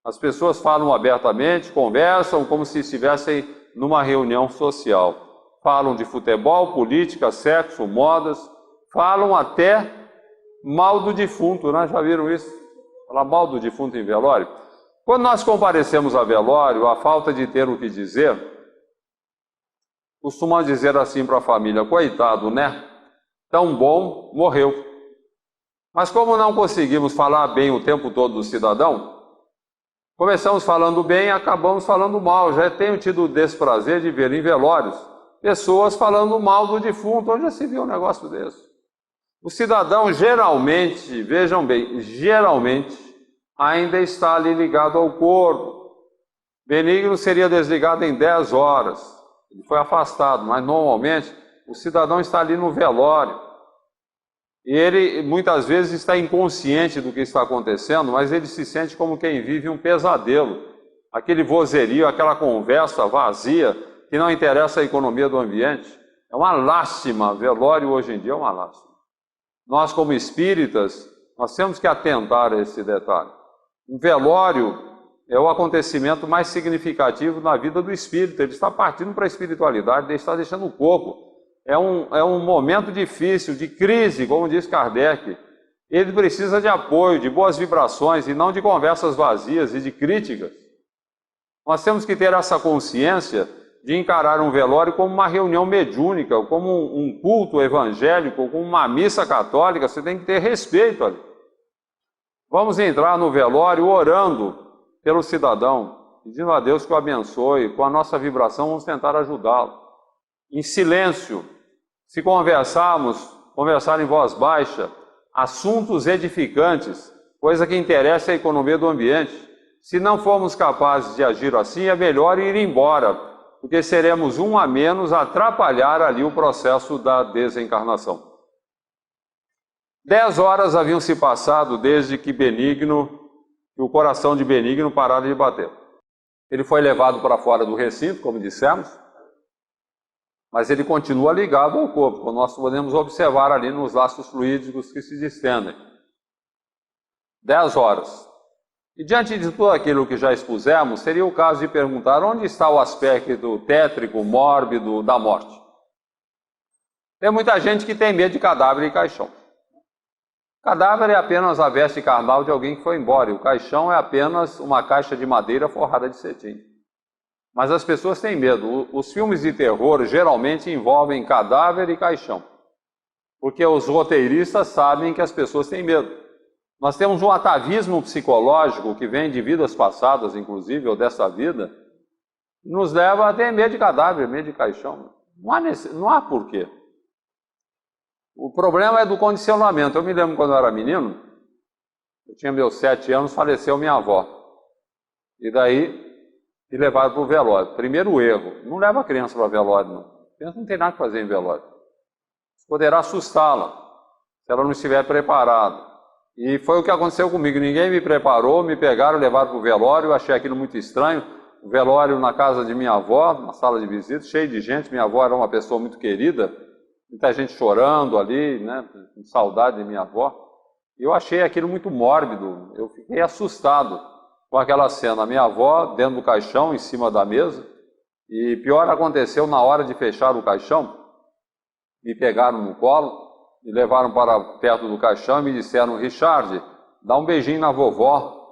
As pessoas falam abertamente, conversam como se estivessem numa reunião social. Falam de futebol, política, sexo, modas, falam até mal do defunto, né? Já viram isso? Falar mal do defunto em velório. Quando nós comparecemos a velório, a falta de ter o que dizer, costumam dizer assim para a família: coitado, né? Tão bom, morreu. Mas como não conseguimos falar bem o tempo todo do cidadão, começamos falando bem e acabamos falando mal. Já tenho tido o desprazer de ver em velórios pessoas falando mal do defunto. Onde já se viu um negócio desse? O cidadão geralmente, vejam bem, geralmente ainda está ali ligado ao corpo. Benigno seria desligado em 10 horas. Ele foi afastado, mas normalmente o cidadão está ali no velório. E ele muitas vezes está inconsciente do que está acontecendo, mas ele se sente como quem vive um pesadelo. Aquele vozerio, aquela conversa vazia, que não interessa a economia do ambiente. É uma lástima, velório hoje em dia é uma lástima. Nós, como espíritas, nós temos que atentar a esse detalhe. Um velório é o acontecimento mais significativo na vida do espírito. Ele está partindo para a espiritualidade, ele está deixando o corpo. É um momento difícil, de crise, como diz Kardec. Ele precisa de apoio, de boas vibrações e não de conversas vazias e de críticas. Nós temos que ter essa consciência de encarar um velório como uma reunião mediúnica, como um culto evangélico, como uma missa católica. Você tem que ter respeito ali. Vamos entrar no velório orando pelo cidadão, pedindo a Deus que o abençoe. Com a nossa vibração vamos tentar ajudá-lo. Em silêncio, se conversar em voz baixa, assuntos edificantes, coisa que interessa à economia do ambiente. Se não formos capazes de agir assim, é melhor ir embora, porque seremos um a menos a atrapalhar ali o processo da desencarnação. 10 horas haviam se passado desde que o coração de Benigno parara de bater. Ele foi levado para fora do recinto, como dissemos, mas ele continua ligado ao corpo, como nós podemos observar ali nos laços fluídicos que se distendem. 10 horas. E diante de tudo aquilo que já expusemos, seria o caso de perguntar onde está o aspecto tétrico, mórbido da morte. Tem muita gente que tem medo de cadáver e caixão. Cadáver é apenas a veste carnal de alguém que foi embora, e o caixão é apenas uma caixa de madeira forrada de cetim. Mas as pessoas têm medo. Os filmes de terror geralmente envolvem cadáver e caixão, porque os roteiristas sabem que as pessoas têm medo. Nós temos um atavismo psicológico que vem de vidas passadas, inclusive, ou dessa vida, que nos leva a ter medo de cadáver, medo de caixão. Não há porquê. O problema é do condicionamento. Eu me lembro quando eu era menino, eu tinha meus 7 anos, faleceu minha avó. E daí me levaram para o velório. Primeiro erro, não leva a criança para o velório, não. A criança não tem nada que fazer em velório. Isso poderá assustá-la, se ela não estiver preparada. E foi o que aconteceu comigo. Ninguém me preparou, me pegaram, levaram para o velório. Eu achei aquilo muito estranho. O velório na casa de minha avó, na sala de visita, cheio de gente. Minha avó era uma pessoa muito querida, muita gente chorando ali, né, com saudade de minha avó. E eu achei aquilo muito mórbido. Eu fiquei assustado com aquela cena. Minha avó dentro do caixão, em cima da mesa. E pior aconteceu na hora de fechar o caixão. Me pegaram no colo, me levaram para perto do caixão e me disseram: Richard, dá um beijinho na vovó,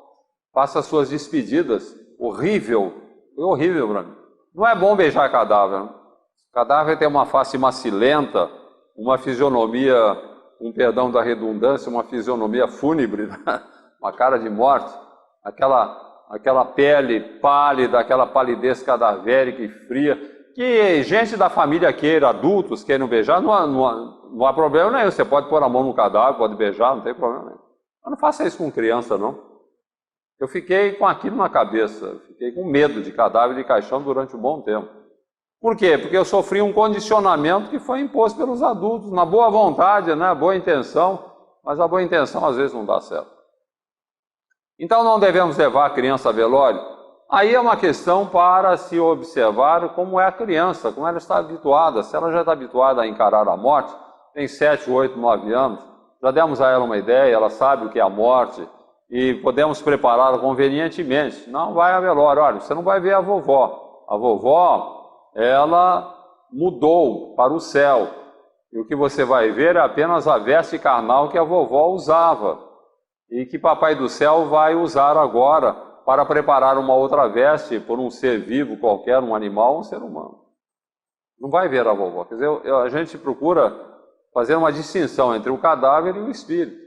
faça suas despedidas. Horrível, foi horrível para mim. Não é bom beijar cadáver, não? Cadáver tem uma face macilenta, uma fisionomia, um perdão da redundância, uma fisionomia fúnebre, uma cara de morte, aquela pele pálida, aquela palidez cadavérica e fria, que gente da família queira, adultos queiram beijar, não há problema nenhum. Você pode pôr a mão no cadáver, pode beijar, não tem problema nenhum. Mas não faça isso com criança, não. Eu fiquei com aquilo na cabeça, fiquei com medo de cadáver de caixão durante um bom tempo. Por quê? Porque eu sofri um condicionamento que foi imposto pelos adultos, na boa vontade, né? Boa intenção, mas a boa intenção às vezes não dá certo. Então não devemos levar a criança a velório? Aí é uma questão para se observar como é a criança, como ela está habituada. Se ela já está habituada a encarar a morte, tem 7, 8, 9 anos, já demos a ela uma ideia, ela sabe o que é a morte e podemos prepará-la convenientemente. Não vai a velório. Olha, você não vai ver a vovó. A vovó, ela mudou para o céu. E o que você vai ver é apenas a veste carnal que a vovó usava e que Papai do Céu vai usar agora para preparar uma outra veste por um ser vivo qualquer, um animal ou um ser humano. Não vai ver a vovó. Quer dizer, a gente procura fazer uma distinção entre o cadáver e o espírito,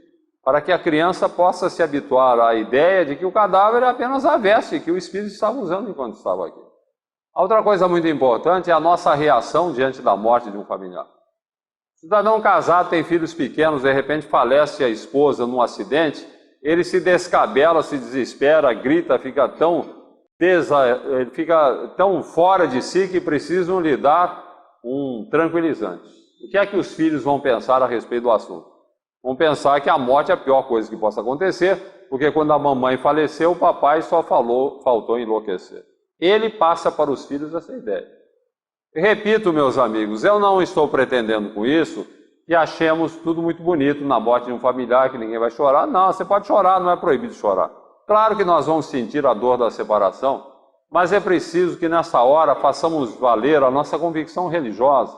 para que a criança possa se habituar à ideia de que o cadáver é apenas a veste que o espírito estava usando enquanto estava aqui. A outra coisa muito importante é a nossa reação diante da morte de um familiar. Cidadão casado, tem filhos pequenos, de repente falece a esposa num acidente, ele se descabela, se desespera, grita, fica tão fora de si que precisam lhe dar um tranquilizante. O que é que os filhos vão pensar a respeito do assunto? Vão pensar que a morte é a pior coisa que possa acontecer, porque quando a mamãe faleceu, o papai só faltou enlouquecer. Ele passa para os filhos essa ideia. Repito, meus amigos, eu não estou pretendendo com isso que achemos tudo muito bonito na morte de um familiar, que ninguém vai chorar. Não, você pode chorar, não é proibido chorar. Claro que nós vamos sentir a dor da separação, mas é preciso que nessa hora façamos valer a nossa convicção religiosa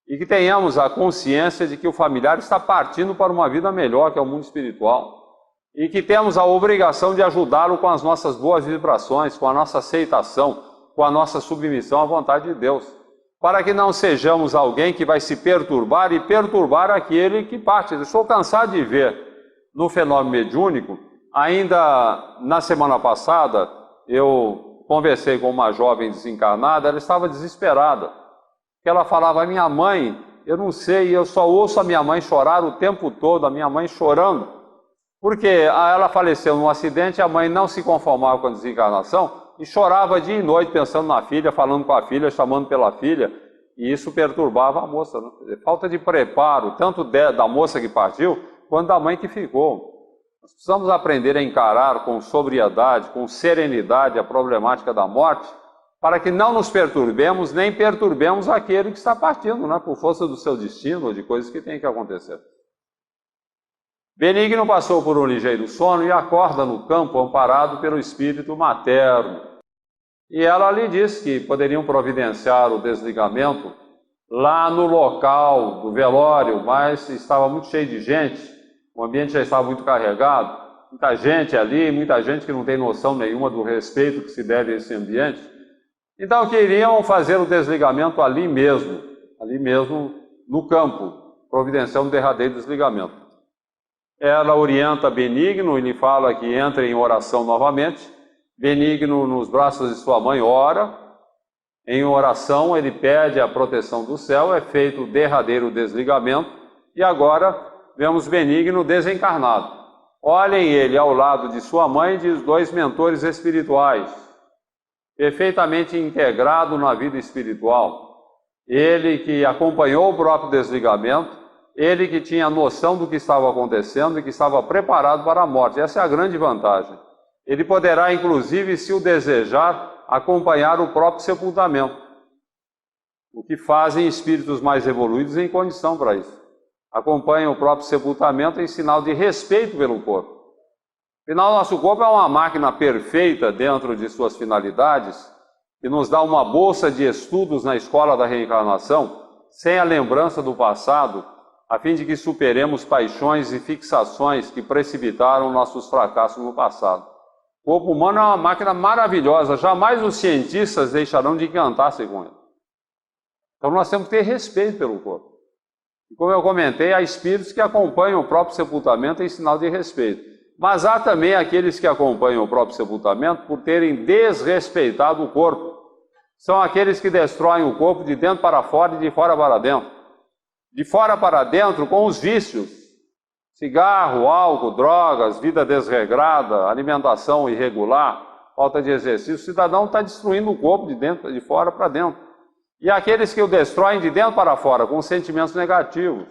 e que tenhamos a consciência de que o familiar está partindo para uma vida melhor, que é o mundo espiritual, e que temos a obrigação de ajudá-lo com as nossas boas vibrações, com a nossa aceitação, com a nossa submissão à vontade de Deus, para que não sejamos alguém que vai se perturbar e perturbar aquele que parte. Eu estou cansado de ver no fenômeno mediúnico, ainda na semana passada, eu conversei com uma jovem desencarnada, ela estava desesperada, porque ela falava: minha mãe, eu não sei, eu só ouço a minha mãe chorar o tempo todo, a minha mãe chorando, porque ela faleceu num acidente, a mãe não se conformava com a desencarnação, e chorava dia e noite pensando na filha, falando com a filha, chamando pela filha, e isso perturbava a moça, né? Falta de preparo, tanto da moça que partiu, quanto da mãe que ficou. Nós precisamos aprender a encarar com sobriedade, com serenidade a problemática da morte, para que não nos perturbemos, nem perturbemos aquele que está partindo, né? Por força do seu destino, ou de coisas que têm que acontecer. Benigno passou por um ligeiro sono e acorda no campo amparado pelo espírito materno. E ela lhe disse que poderiam providenciar o desligamento lá no local do velório, mas estava muito cheio de gente, o ambiente já estava muito carregado, muita gente ali, muita gente que não tem noção nenhuma do respeito que se deve a esse ambiente. Então queriam fazer o desligamento ali mesmo no campo, providenciar um derradeiro desligamento. Ela orienta Benigno e lhe fala que entre em oração novamente. Benigno, nos braços de sua mãe, ora. Em oração, ele pede a proteção do céu, é feito o derradeiro desligamento, e agora vemos Benigno desencarnado. Olhem ele ao lado de sua mãe e de dois mentores espirituais, perfeitamente integrado na vida espiritual. Ele que acompanhou o próprio desligamento, ele que tinha noção do que estava acontecendo e que estava preparado para a morte. Essa é a grande vantagem. Ele poderá, inclusive, se o desejar, acompanhar o próprio sepultamento, o que fazem espíritos mais evoluídos em condição para isso. Acompanham o próprio sepultamento em sinal de respeito pelo corpo. Afinal, nosso corpo é uma máquina perfeita dentro de suas finalidades, que nos dá uma bolsa de estudos na escola da reencarnação, sem a lembrança do passado, a fim de que superemos paixões e fixações que precipitaram nossos fracassos no passado. O corpo humano é uma máquina maravilhosa, jamais os cientistas deixarão de encantar-se com ele. Então nós temos que ter respeito pelo corpo. E como eu comentei, há espíritos que acompanham o próprio sepultamento em sinal de respeito. Mas há também aqueles que acompanham o próprio sepultamento por terem desrespeitado o corpo. São aqueles que destroem o corpo de dentro para fora e de fora para dentro. De fora para dentro com os vícios, cigarro, álcool, drogas, vida desregrada, alimentação irregular, falta de exercício. O cidadão está destruindo o corpo de fora para dentro. E aqueles que o destroem de dentro para fora, com sentimentos negativos.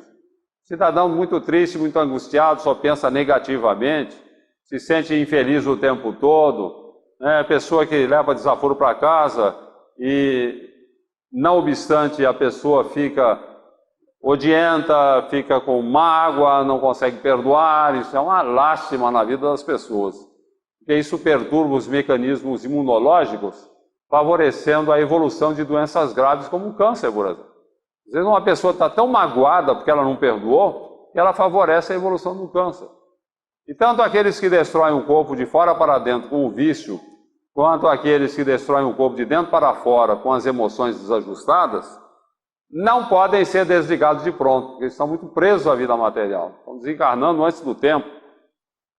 Cidadão muito triste, muito angustiado, só pensa negativamente, se sente infeliz o tempo todo, né? Pessoa que leva desaforo para casa e, não obstante, a pessoa fica odienta, fica com mágoa, não consegue perdoar. Isso é uma lástima na vida das pessoas, porque isso perturba os mecanismos imunológicos, favorecendo a evolução de doenças graves como o câncer, por exemplo. Às vezes uma pessoa está tão magoada porque ela não perdoou, que ela favorece a evolução do câncer. E tanto aqueles que destroem o corpo de fora para dentro com o vício, quanto aqueles que destroem o corpo de dentro para fora com as emoções desajustadas, não podem ser desligados de pronto, porque eles estão muito presos à vida material. Estão desencarnando antes do tempo.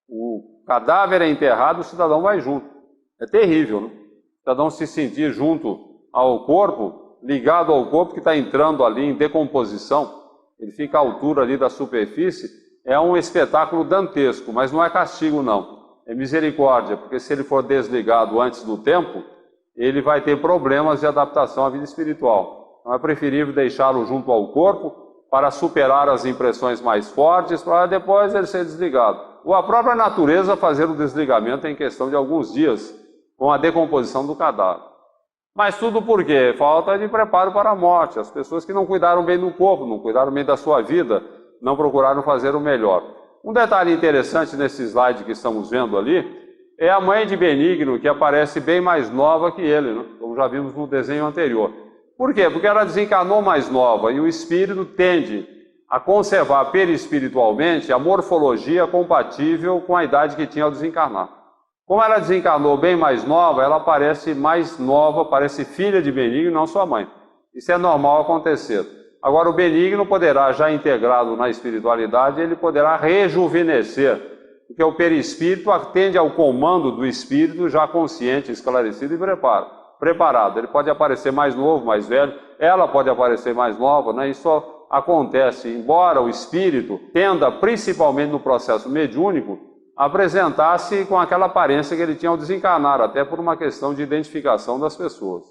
O cadáver é enterrado, o cidadão vai junto. É terrível, né? O cidadão se sentir junto ao corpo, ligado ao corpo que está entrando ali em decomposição, ele fica à altura ali da superfície, é um espetáculo dantesco, mas não é castigo não, é misericórdia, porque se ele for desligado antes do tempo, ele vai ter problemas de adaptação à vida espiritual. Então é preferível deixá-lo junto ao corpo para superar as impressões mais fortes, para depois ele ser desligado. Ou a própria natureza fazer o desligamento em questão de alguns dias, com a decomposição do cadáver. Mas tudo por quê? Falta de preparo para a morte. As pessoas que não cuidaram bem do corpo, não cuidaram bem da sua vida, não procuraram fazer o melhor. Um detalhe interessante nesse slide que estamos vendo ali, é a mãe de Benigno, que aparece bem mais nova que ele, né? Como já vimos no desenho anterior. Por quê? Porque ela desencarnou mais nova e o espírito tende a conservar perispiritualmente a morfologia compatível com a idade que tinha ao desencarnar. Como ela desencarnou bem mais nova, ela parece mais nova, parece filha de Benigno, não sua mãe. Isso é normal acontecer. Agora, o Benigno poderá, já integrado na espiritualidade, ele poderá rejuvenescer, porque o perispírito atende ao comando do espírito já consciente, esclarecido e preparado. Ele pode aparecer mais novo, mais velho, ela pode aparecer mais nova, né? Isso acontece, embora o espírito tenda, principalmente no processo mediúnico, a apresentar-se com aquela aparência que ele tinha ao desencarnar, até por uma questão de identificação das pessoas.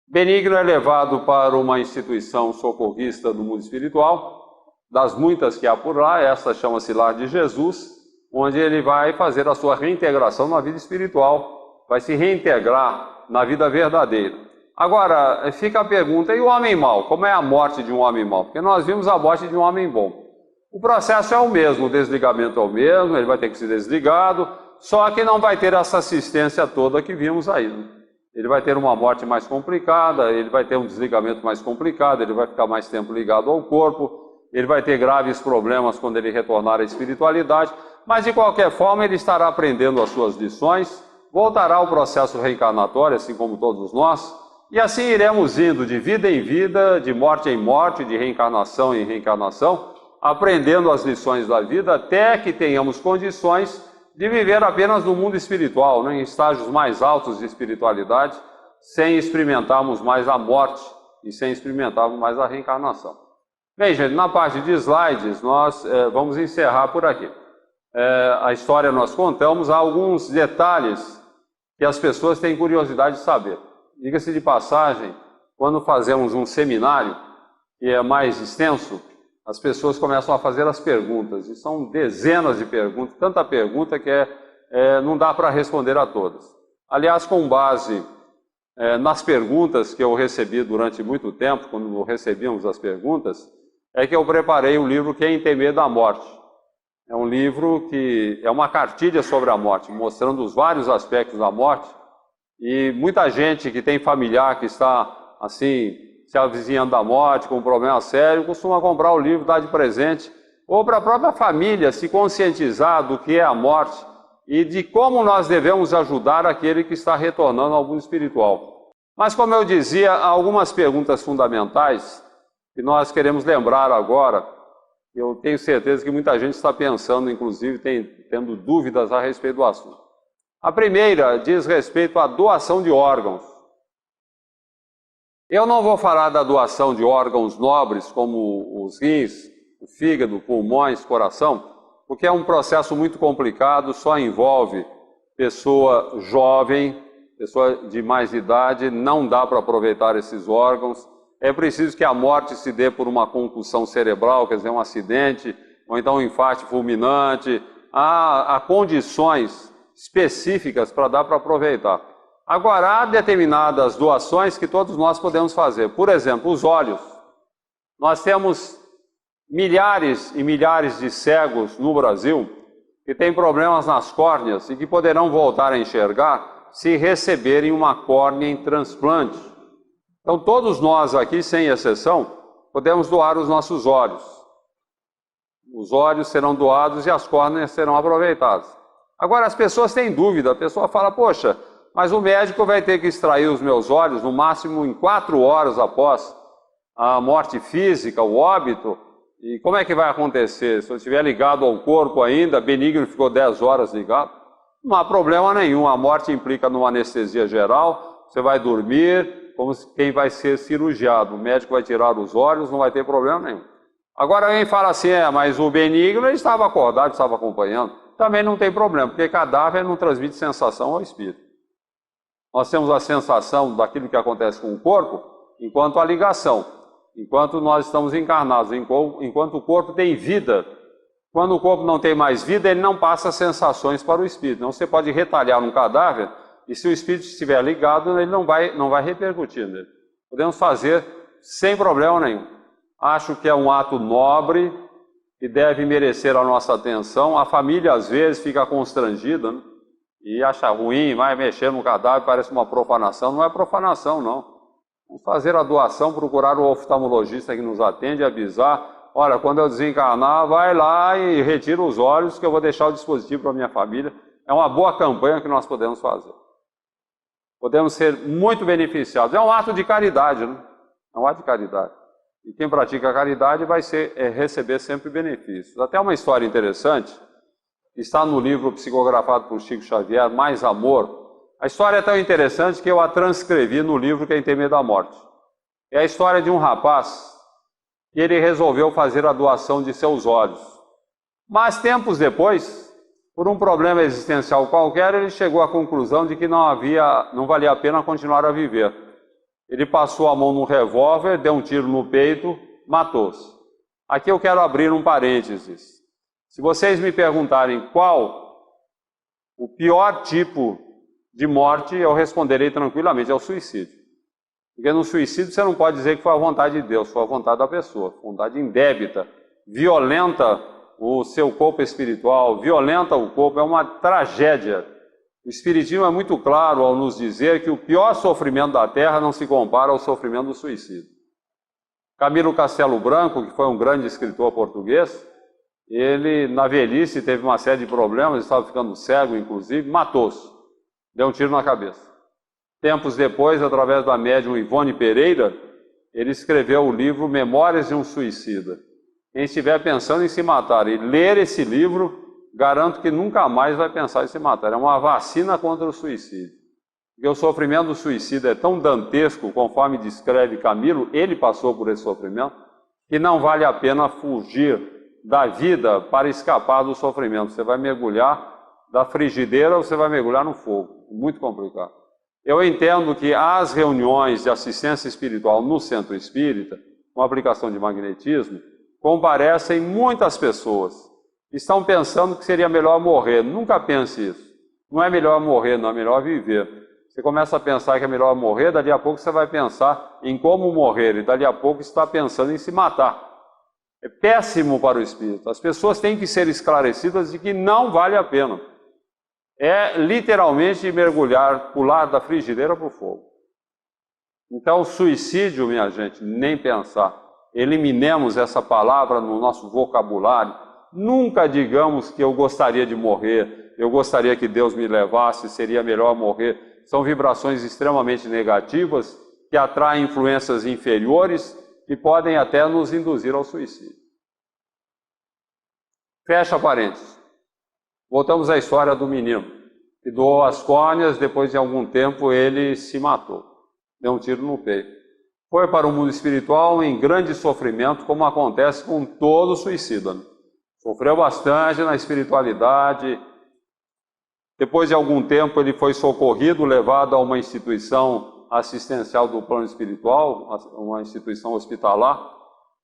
Benigno é levado para uma instituição socorrista do mundo espiritual, das muitas que há por lá, essa chama-se Lar de Jesus, onde ele vai fazer a sua reintegração na vida espiritual, vai se reintegrar na vida verdadeira. Agora, fica a pergunta, e o homem mau? Como é a morte de um homem mau? Porque nós vimos a morte de um homem bom. O processo é o mesmo, o desligamento é o mesmo, ele vai ter que ser desligado, só que não vai ter essa assistência toda que vimos aí, né? Ele vai ter uma morte mais complicada, ele vai ter um desligamento mais complicado, ele vai ficar mais tempo ligado ao corpo, ele vai ter graves problemas quando ele retornar à espiritualidade, mas de qualquer forma ele estará aprendendo as suas lições, voltará ao processo reencarnatório, assim como todos nós, e assim iremos indo de vida em vida, de morte em morte, de reencarnação em reencarnação, aprendendo as lições da vida até que tenhamos condições de viver apenas no mundo espiritual, né, em estágios mais altos de espiritualidade, sem experimentarmos mais a morte e sem experimentarmos mais a reencarnação. Bem, gente, na parte de slides nós vamos encerrar por aqui. A história nós contamos, há alguns detalhes que as pessoas têm curiosidade de saber. Diga-se de passagem, quando fazemos um seminário que é mais extenso, as pessoas começam a fazer as perguntas, e são dezenas de perguntas, tanta pergunta que não dá para responder a todas. Aliás, com base nas perguntas que eu recebi durante muito tempo, quando recebíamos as perguntas, é que eu preparei o livro Quem Tem Medo da Morte. É um livro que é uma cartilha sobre a morte, mostrando os vários aspectos da morte, e muita gente que tem familiar que está assim, se avizinhando da morte, com um problema sério, costuma comprar o livro, dar de presente, ou para a própria família se conscientizar do que é a morte e de como nós devemos ajudar aquele que está retornando ao mundo espiritual. Mas, como eu dizia, há algumas perguntas fundamentais que nós queremos lembrar agora. Eu tenho certeza que muita gente está pensando, inclusive, tendo dúvidas a respeito do assunto. A primeira diz respeito à doação de órgãos. Eu não vou falar da doação de órgãos nobres, como os rins, o fígado, pulmões, coração, porque é um processo muito complicado, só envolve pessoa jovem, pessoa de mais idade, não dá para aproveitar esses órgãos. É preciso que a morte se dê por uma concussão cerebral, quer dizer, um acidente, ou então um infarto fulminante. Há condições específicas para dar para aproveitar. Agora, há determinadas doações que todos nós podemos fazer. Por exemplo, os olhos. Nós temos milhares e milhares de cegos no Brasil que têm problemas nas córneas e que poderão voltar a enxergar se receberem uma córnea em transplante. Então, todos nós aqui, sem exceção, podemos doar os nossos olhos. Os olhos serão doados e as córneas serão aproveitadas. Agora, as pessoas têm dúvida. A pessoa fala, poxa, mas o médico vai ter que extrair os meus olhos no máximo em 4 horas após a morte física, o óbito. E como é que vai acontecer? Se eu estiver ligado ao corpo ainda, Benigno ficou 10 horas ligado, não há problema nenhum. A morte implica numa anestesia geral, você vai dormir como quem vai ser cirurgiado. O médico vai tirar os olhos, não vai ter problema nenhum. Agora alguém fala assim, mas o Benigno ele estava acordado, estava acompanhando. Também não tem problema, porque cadáver não transmite sensação ao espírito. Nós temos a sensação daquilo que acontece com o corpo enquanto a ligação, enquanto nós estamos encarnados, enquanto o corpo tem vida. Quando o corpo não tem mais vida, ele não passa sensações para o espírito. Então você pode retalhar um cadáver, e se o espírito estiver ligado, ele não vai repercutir nele. Podemos fazer sem problema nenhum. Acho que é um ato nobre, que deve merecer a nossa atenção. A família, às vezes, fica constrangida, né? E acha ruim, vai mexer no cadáver, parece uma profanação. Não é profanação, não. Vamos fazer a doação, procurar o oftalmologista que nos atende, avisar: olha, quando eu desencarnar, vai lá e retira os olhos, que eu vou deixar o dispositivo para a minha família. É uma boa campanha que nós podemos fazer. Podemos ser muito beneficiados. É um ato de caridade, né? É um ato de caridade. E quem pratica a caridade vai receber sempre benefícios. Até uma história interessante, está no livro psicografado por Chico Xavier, Mais Amor. A história é tão interessante que eu a transcrevi no livro Quem Tem Medo da Morte. É a história de um rapaz que ele resolveu fazer a doação de seus olhos. Mas tempos depois, por um problema existencial qualquer, ele chegou à conclusão de que não valia a pena continuar a viver. Ele passou a mão no revólver, deu um tiro no peito, matou-se. Aqui eu quero abrir um parênteses. Se vocês me perguntarem qual o pior tipo de morte, eu responderei tranquilamente: é o suicídio. Porque no suicídio você não pode dizer que foi a vontade de Deus, foi a vontade da pessoa, vontade indébita, violenta o seu corpo espiritual, violenta o corpo, é uma tragédia. O Espiritismo é muito claro ao nos dizer que o pior sofrimento da Terra não se compara ao sofrimento do suicídio. Camilo Castelo Branco, que foi um grande escritor português, ele na velhice teve uma série de problemas, estava ficando cego inclusive, matou-se, deu um tiro na cabeça. Tempos depois, através da médium Ivone Pereira, ele escreveu o livro Memórias de um Suicida. Quem estiver pensando em se matar e ler esse livro, garanto que nunca mais vai pensar em se matar. É uma vacina contra o suicídio. Porque o sofrimento do suicida é tão dantesco, conforme descreve Camilo, ele passou por esse sofrimento, que não vale a pena fugir da vida para escapar do sofrimento. Você vai mergulhar da frigideira ou você vai mergulhar no fogo. Muito complicado. Eu entendo que as reuniões de assistência espiritual no centro espírita, com aplicação de magnetismo, comparecem muitas pessoas. Estão pensando que seria melhor morrer. Nunca pense isso. Não é melhor morrer, não é melhor viver. Você começa a pensar que é melhor morrer, dali a pouco você vai pensar em como morrer, e dali a pouco está pensando em se matar. É péssimo para o espírito. As pessoas têm que ser esclarecidas de que não vale a pena. É literalmente mergulhar, pular da frigideira para o fogo. Então, suicídio, minha gente, nem pensar. Eliminemos essa palavra no nosso vocabulário. Nunca digamos que eu gostaria de morrer, eu gostaria que Deus me levasse, seria melhor morrer. São vibrações extremamente negativas que atraem influências inferiores e podem até nos induzir ao suicídio. Fecha parênteses. Voltamos à história do menino que doou as córneas, depois de algum tempo ele se matou, deu um tiro no peito. Foi para o mundo espiritual em grande sofrimento, como acontece com todo suicida. Sofreu bastante na espiritualidade. Depois de algum tempo ele foi socorrido, levado a uma instituição assistencial do plano espiritual, uma instituição hospitalar.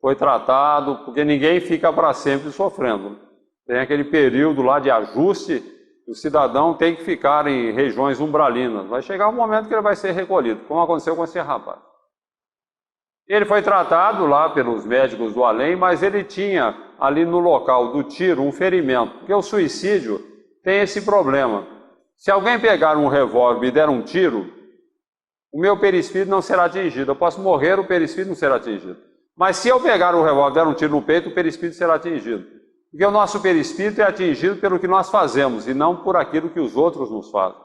Foi tratado, porque ninguém fica para sempre sofrendo. Tem aquele período lá de ajuste, que o cidadão tem que ficar em regiões umbralinas. Vai chegar um momento que ele vai ser recolhido, como aconteceu com esse rapaz. Ele foi tratado lá pelos médicos do além, mas ele tinha ali no local do tiro um ferimento, porque o suicídio tem esse problema. Se alguém pegar um revólver e der um tiro, o meu perispírito não será atingido. Eu posso morrer, o perispírito não será atingido. Mas se eu pegar o revólver e der um tiro no peito, o perispírito será atingido. Porque o nosso perispírito é atingido pelo que nós fazemos e não por aquilo que os outros nos fazem.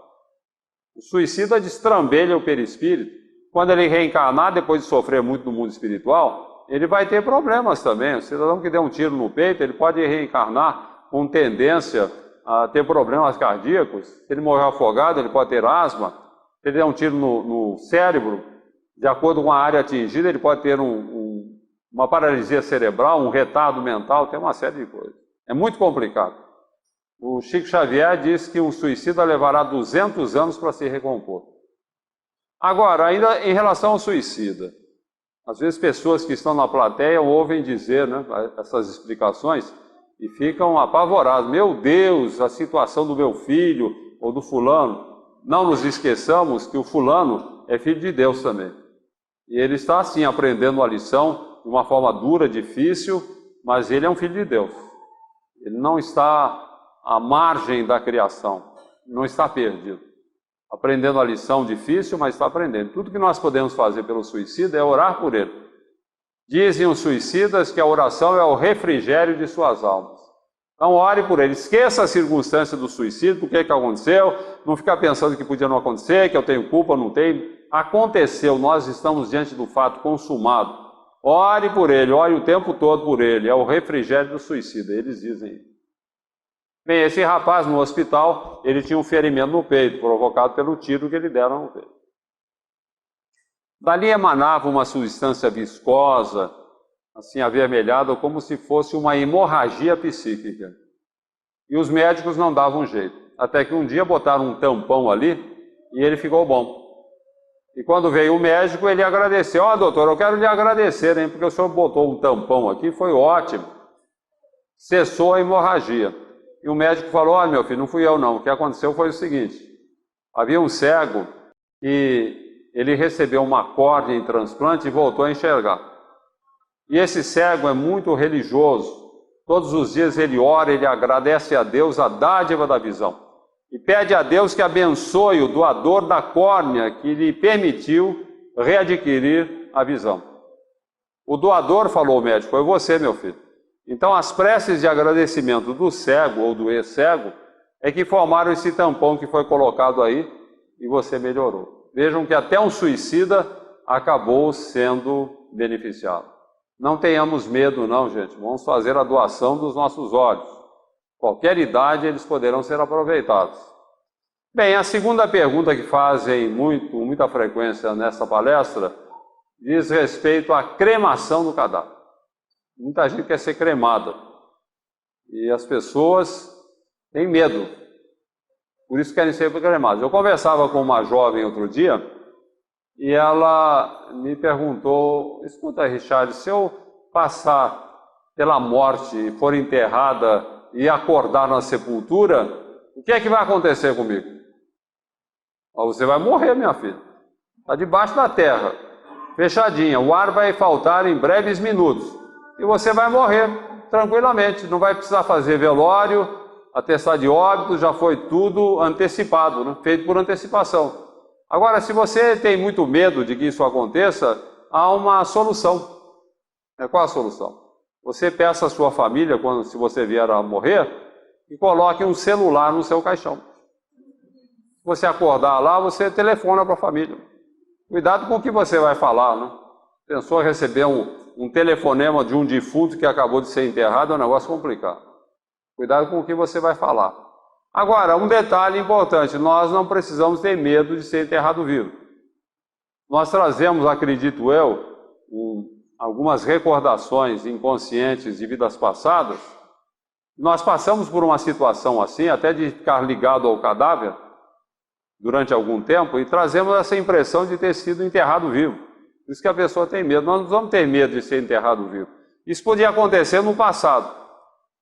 O suicida destrambelha o perispírito. Quando ele reencarnar, depois de sofrer muito no mundo espiritual, ele vai ter problemas também. O cidadão que deu um tiro no peito, ele pode reencarnar com tendência a ter problemas cardíacos. Se ele morrer afogado, ele pode ter asma. Se ele der um tiro no cérebro, de acordo com a área atingida, ele pode ter uma paralisia cerebral, um retardo mental, tem uma série de coisas. É muito complicado. O Chico Xavier diz que um suicida levará 200 anos para se recompor. Agora, ainda em relação ao suicida, às vezes pessoas que estão na plateia ouvem dizer, né, essas explicações e ficam apavoradas. Meu Deus, a situação do meu filho ou do fulano. não nos esqueçamos que o fulano é filho de Deus também. E ele está, assim, aprendendo a lição de uma forma dura, difícil, mas ele é um filho de Deus. Ele não está à margem da criação, não está perdido. Aprendendo a lição difícil, mas está aprendendo. Tudo que nós podemos fazer pelo suicida é orar por ele. Dizem os suicidas que a oração é o refrigério de suas almas. Então ore por ele, esqueça a circunstância do suicídio, o que aconteceu, não ficar pensando que podia não acontecer, que eu tenho culpa, não tenho. Aconteceu, nós estamos diante do fato consumado. Ore por ele, ore o tempo todo por ele, é o refrigério do suicida, eles dizem isso. Bem, esse rapaz no hospital, ele tinha um ferimento no peito, provocado pelo tiro que lhe deram no peito. Dali emanava uma substância viscosa, assim avermelhada, como se fosse uma hemorragia psíquica. E os médicos não davam jeito. Até que um dia botaram um tampão ali e ele ficou bom. E quando veio o médico, ele agradeceu. Ó, doutor, eu quero lhe agradecer, hein, porque o senhor botou um tampão aqui, foi ótimo. Cessou a hemorragia. E o médico falou, olha, meu filho, não fui eu não. O que aconteceu foi o seguinte. Havia um cego e ele recebeu uma córnea em transplante e voltou a enxergar. E esse cego é muito religioso. Todos os dias ele ora, ele agradece a Deus a dádiva da visão. E pede a Deus que abençoe o doador da córnea que lhe permitiu readquirir a visão. O doador, falou o médico, foi você, meu filho. Então as preces de agradecimento do cego ou do ex-cego é que formaram esse tampão que foi colocado aí e você melhorou. Vejam que até um suicida acabou sendo beneficiado. Não tenhamos medo não, gente. Vamos fazer a doação dos nossos olhos. Qualquer idade eles poderão ser aproveitados. Bem, a segunda pergunta que fazem muita frequência nessa palestra diz respeito à cremação do cadáver. Muita gente quer ser cremada. E as pessoas têm medo. Por isso querem ser cremadas. Eu conversava com uma jovem outro dia e ela me perguntou, escuta, Richard, se eu passar pela morte e for enterrada e acordar na sepultura, o que é que vai acontecer comigo? Você vai morrer, minha filha. Está debaixo da terra, fechadinha. O ar vai faltar em breves minutos. E você vai morrer tranquilamente. Não vai precisar fazer velório, atestado de óbito, já foi tudo antecipado, né? Feito por antecipação. Agora, se você tem muito medo de que isso aconteça, há uma solução. Qual a solução? Você peça à sua família, se você vier a morrer, e coloque um celular no seu caixão. Se você acordar lá, você telefona para a família. Cuidado com o que você vai falar, né? Pensou em receber um telefonema de um defunto que acabou de ser enterrado, é um negócio complicado. Cuidado com o que você vai falar. Agora, um detalhe importante, nós não precisamos ter medo de ser enterrado vivo. Nós trazemos, acredito eu, algumas recordações inconscientes de vidas passadas. Nós passamos por uma situação assim, até de ficar ligado ao cadáver durante algum tempo, e trazemos essa impressão de ter sido enterrado vivo. Por isso que a pessoa tem medo. Nós não vamos ter medo de ser enterrado vivo. Isso podia acontecer no passado.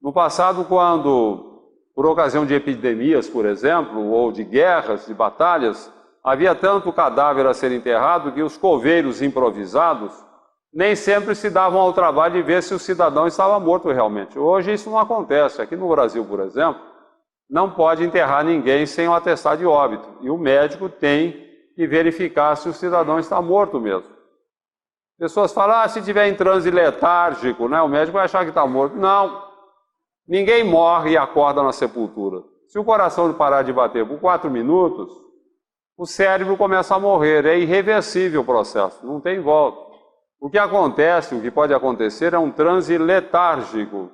No passado, quando, por ocasião de epidemias, por exemplo, ou de guerras, de batalhas, havia tanto cadáver a ser enterrado que os coveiros improvisados nem sempre se davam ao trabalho de ver se o cidadão estava morto realmente. Hoje isso não acontece. Aqui no Brasil, por exemplo, não pode enterrar ninguém sem um atestado de óbito. E o médico tem que verificar se o cidadão está morto mesmo. Pessoas falam, se tiver em transe letárgico, né, o médico vai achar que está morto. Não. Ninguém morre e acorda na sepultura. Se o coração parar de bater por 4 minutos, o cérebro começa a morrer. É irreversível o processo, não tem volta. O que acontece, o que pode acontecer, é um transe letárgico,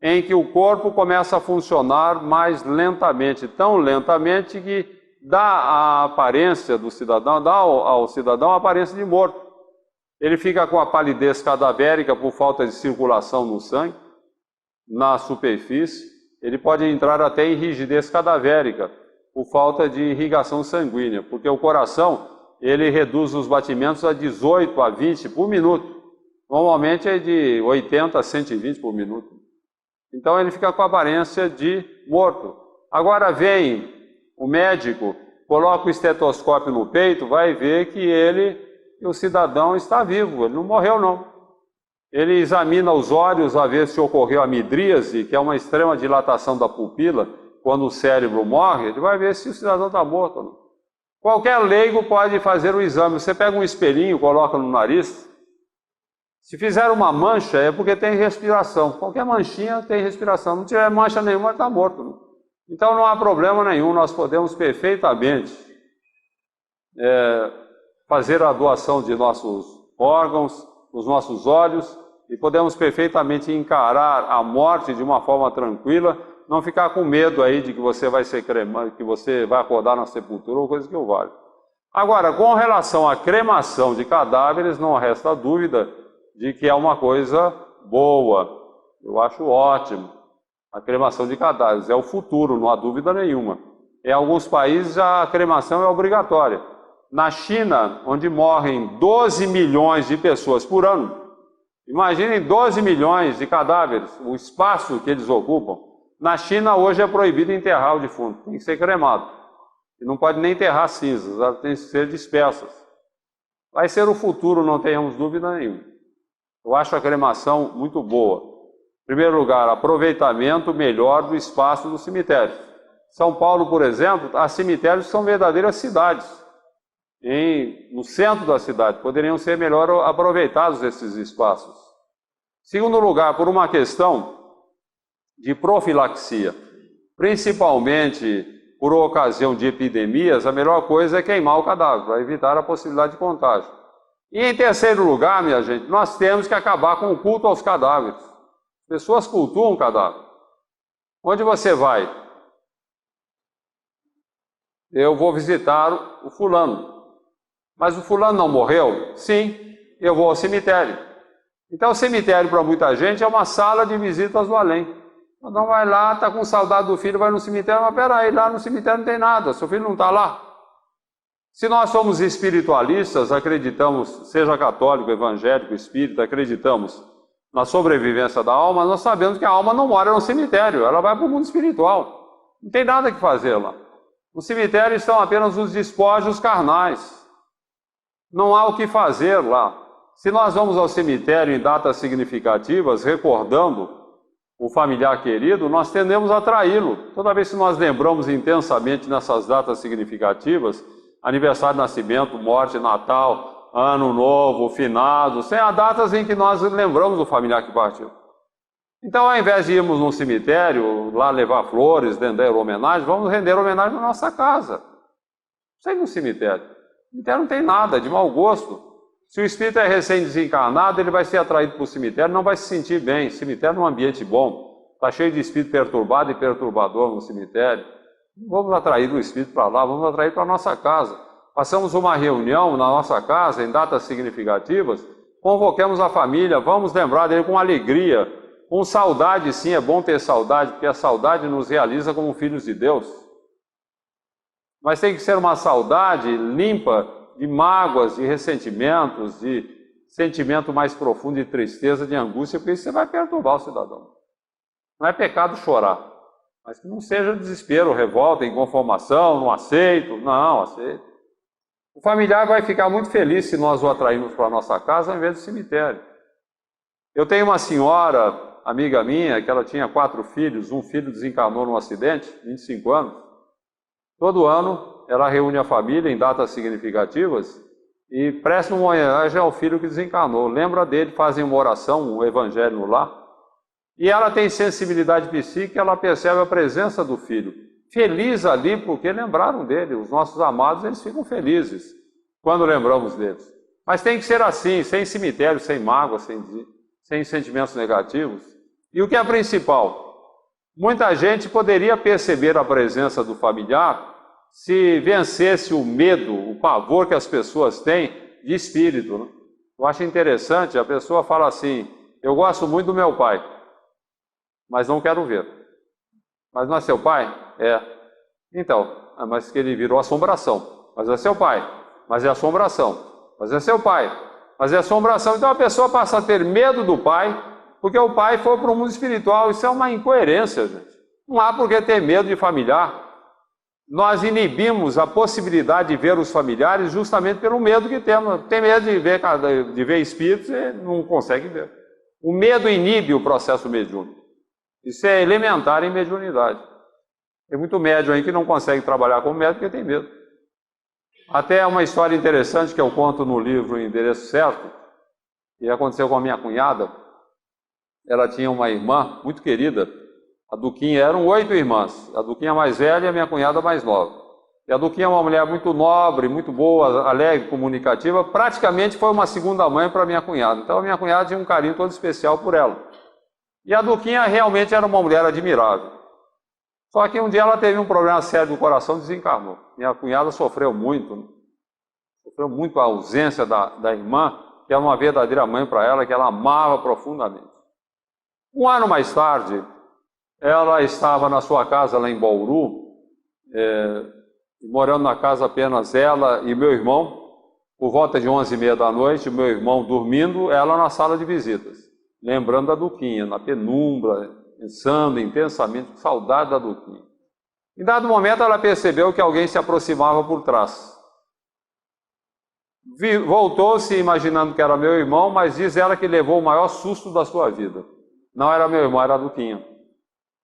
em que o corpo começa a funcionar mais lentamente, tão lentamente que dá a aparência do cidadão, dá ao cidadão a aparência de morto. Ele fica com a palidez cadavérica por falta de circulação no sangue, na superfície. Ele pode entrar até em rigidez cadavérica por falta de irrigação sanguínea, porque o coração ele reduz os batimentos a 18 a 20 por minuto. Normalmente é de 80 a 120 por minuto. Então ele fica com a aparência de morto. Agora vem o médico coloca o estetoscópio no peito, vai ver que o cidadão está vivo, ele não morreu não. Ele examina os olhos a ver se ocorreu a midríase, que é uma extrema dilatação da pupila, quando o cérebro morre, ele vai ver se o cidadão está morto ou não. Qualquer leigo pode fazer o exame. Você pega um espelhinho, coloca no nariz. Se fizer uma mancha, é porque tem respiração. Qualquer manchinha tem respiração. Não tiver mancha nenhuma, está morto. Não? Então não há problema nenhum. Nós podemos perfeitamente fazer a doação de nossos órgãos, dos nossos olhos, e podemos perfeitamente encarar a morte de uma forma tranquila, não ficar com medo aí de que você vai ser cremado, que você vai acordar na sepultura ou coisa que o vale. Agora, com relação à cremação de cadáveres, não resta dúvida de que é uma coisa boa. Eu acho ótimo. A cremação de cadáveres é o futuro, não há dúvida nenhuma. Em alguns países a cremação é obrigatória. Na China, onde morrem 12 milhões de pessoas por ano, imaginem 12 milhões de cadáveres, o espaço que eles ocupam. Na China, hoje é proibido enterrar o defunto, tem que ser cremado. E não pode nem enterrar cinzas, elas têm que ser dispersas. Vai ser o futuro, não tenhamos dúvida nenhuma. Eu acho a cremação muito boa. Em primeiro lugar, aproveitamento melhor do espaço do cemitério. São Paulo, por exemplo, há cemitérios que são verdadeiras cidades. No centro da cidade, poderiam ser melhor aproveitados esses espaços. Em segundo lugar, por uma questão de profilaxia, principalmente por ocasião de epidemias, a melhor coisa é queimar o cadáver, para evitar a possibilidade de contágio. E em terceiro lugar, minha gente, nós temos que acabar com o culto aos cadáveres. Pessoas cultuam o cadáver. Onde você vai? Eu vou visitar o fulano. Mas o fulano não morreu? Sim, eu vou ao cemitério. Então o cemitério para muita gente é uma sala de visitas do além. Então vai lá, está com saudade do filho, vai no cemitério, mas peraí, lá no cemitério não tem nada, seu filho não está lá. Se nós somos espiritualistas, acreditamos, seja católico, evangélico, espírita, acreditamos na sobrevivência da alma, nós sabemos que a alma não mora no cemitério, ela vai para o mundo espiritual. Não tem nada que fazer lá. No cemitério estão apenas os despojos carnais. Não há o que fazer lá. Se nós vamos ao cemitério em datas significativas, recordando o familiar querido, nós tendemos a atraí-lo. Toda vez que nós lembramos intensamente nessas datas significativas, aniversário de nascimento, morte, Natal, Ano Novo, finados, há datas em que nós lembramos do familiar que partiu. Então, ao invés de irmos num cemitério, lá levar flores, render homenagem, vamos render homenagem na nossa casa. Sem ir no cemitério. O cemitério não tem nada, é de mau gosto. Se o espírito é recém-desencarnado, ele vai ser atraído para o cemitério, não vai se sentir bem. Cemitério é um ambiente bom, está cheio de espírito perturbado e perturbador no cemitério. Não vamos atrair o espírito para lá, vamos atrair para a nossa casa. Passamos uma reunião na nossa casa, em datas significativas, convoquemos a família, vamos lembrar dele com alegria, com saudade. Sim, é bom ter saudade, porque a saudade nos realiza como filhos de Deus. Mas tem que ser uma saudade limpa de mágoas, de ressentimentos, de sentimento mais profundo de tristeza, de angústia, porque isso você vai perturbar o cidadão. Não é pecado chorar, mas que não seja desespero, revolta, inconformação, não aceito, não, aceito. O familiar vai ficar muito feliz se nós o atrairmos para a nossa casa ao invés do cemitério. Eu tenho uma senhora, amiga minha, que ela tinha 4 filhos, um filho desencarnou num acidente, 25 anos. Todo ano ela reúne a família em datas significativas e presta uma homenagem ao filho que desencarnou. Lembra dele, fazem uma oração, um evangelho lá. E ela tem sensibilidade psíquica, ela percebe a presença do filho. Feliz ali porque lembraram dele. Os nossos amados, eles ficam felizes quando lembramos deles. Mas tem que ser assim, sem cemitério, sem mágoa, sem sentimentos negativos. E o que é principal? Muita gente poderia perceber a presença do familiar se vencesse o medo, o pavor que as pessoas têm de espírito, né? Eu acho interessante, a pessoa fala assim, eu gosto muito do meu pai, mas não quero ver. Mas não é seu pai? É. Então, mas que ele virou assombração. Mas é seu pai. Mas é assombração. Mas é seu pai. Mas é assombração. Então a pessoa passa a ter medo do pai, porque o pai foi para o mundo espiritual. Isso é uma incoerência, gente. Não há por que ter medo de familiar. nós inibimos a possibilidade de ver os familiares justamente pelo medo que temos. Tem medo de ver espíritos e não consegue ver. O medo inibe o processo mediúnico. Isso é elementar em mediunidade. Tem muito médium aí que não consegue trabalhar com médium porque tem medo. Até uma história interessante que eu conto no livro O Endereço Certo, que aconteceu com a minha cunhada. Ela tinha uma irmã muito querida, a Duquinha, eram 8 irmãs, a Duquinha mais velha e a minha cunhada mais nova. E a Duquinha é uma mulher muito nobre, muito boa, alegre, comunicativa, praticamente foi uma segunda mãe para a minha cunhada. Então a minha cunhada tinha um carinho todo especial por ela. E a Duquinha realmente era uma mulher admirável. Só que um dia ela teve um problema sério do coração e desencarnou. Minha cunhada sofreu muito a ausência da irmã, que era uma verdadeira mãe para ela, que ela amava profundamente. Um ano mais tarde, ela estava na sua casa lá em Bauru, morando na casa apenas ela e meu irmão, por volta de 11h30 da noite, meu irmão dormindo, ela na sala de visitas, lembrando da Duquinha, na penumbra, pensando intensamente, com saudade da Duquinha. Em dado momento ela percebeu que alguém se aproximava por trás. Voltou-se imaginando que era meu irmão, mas diz ela que levou o maior susto da sua vida. Não era meu irmão, era a Duquinha,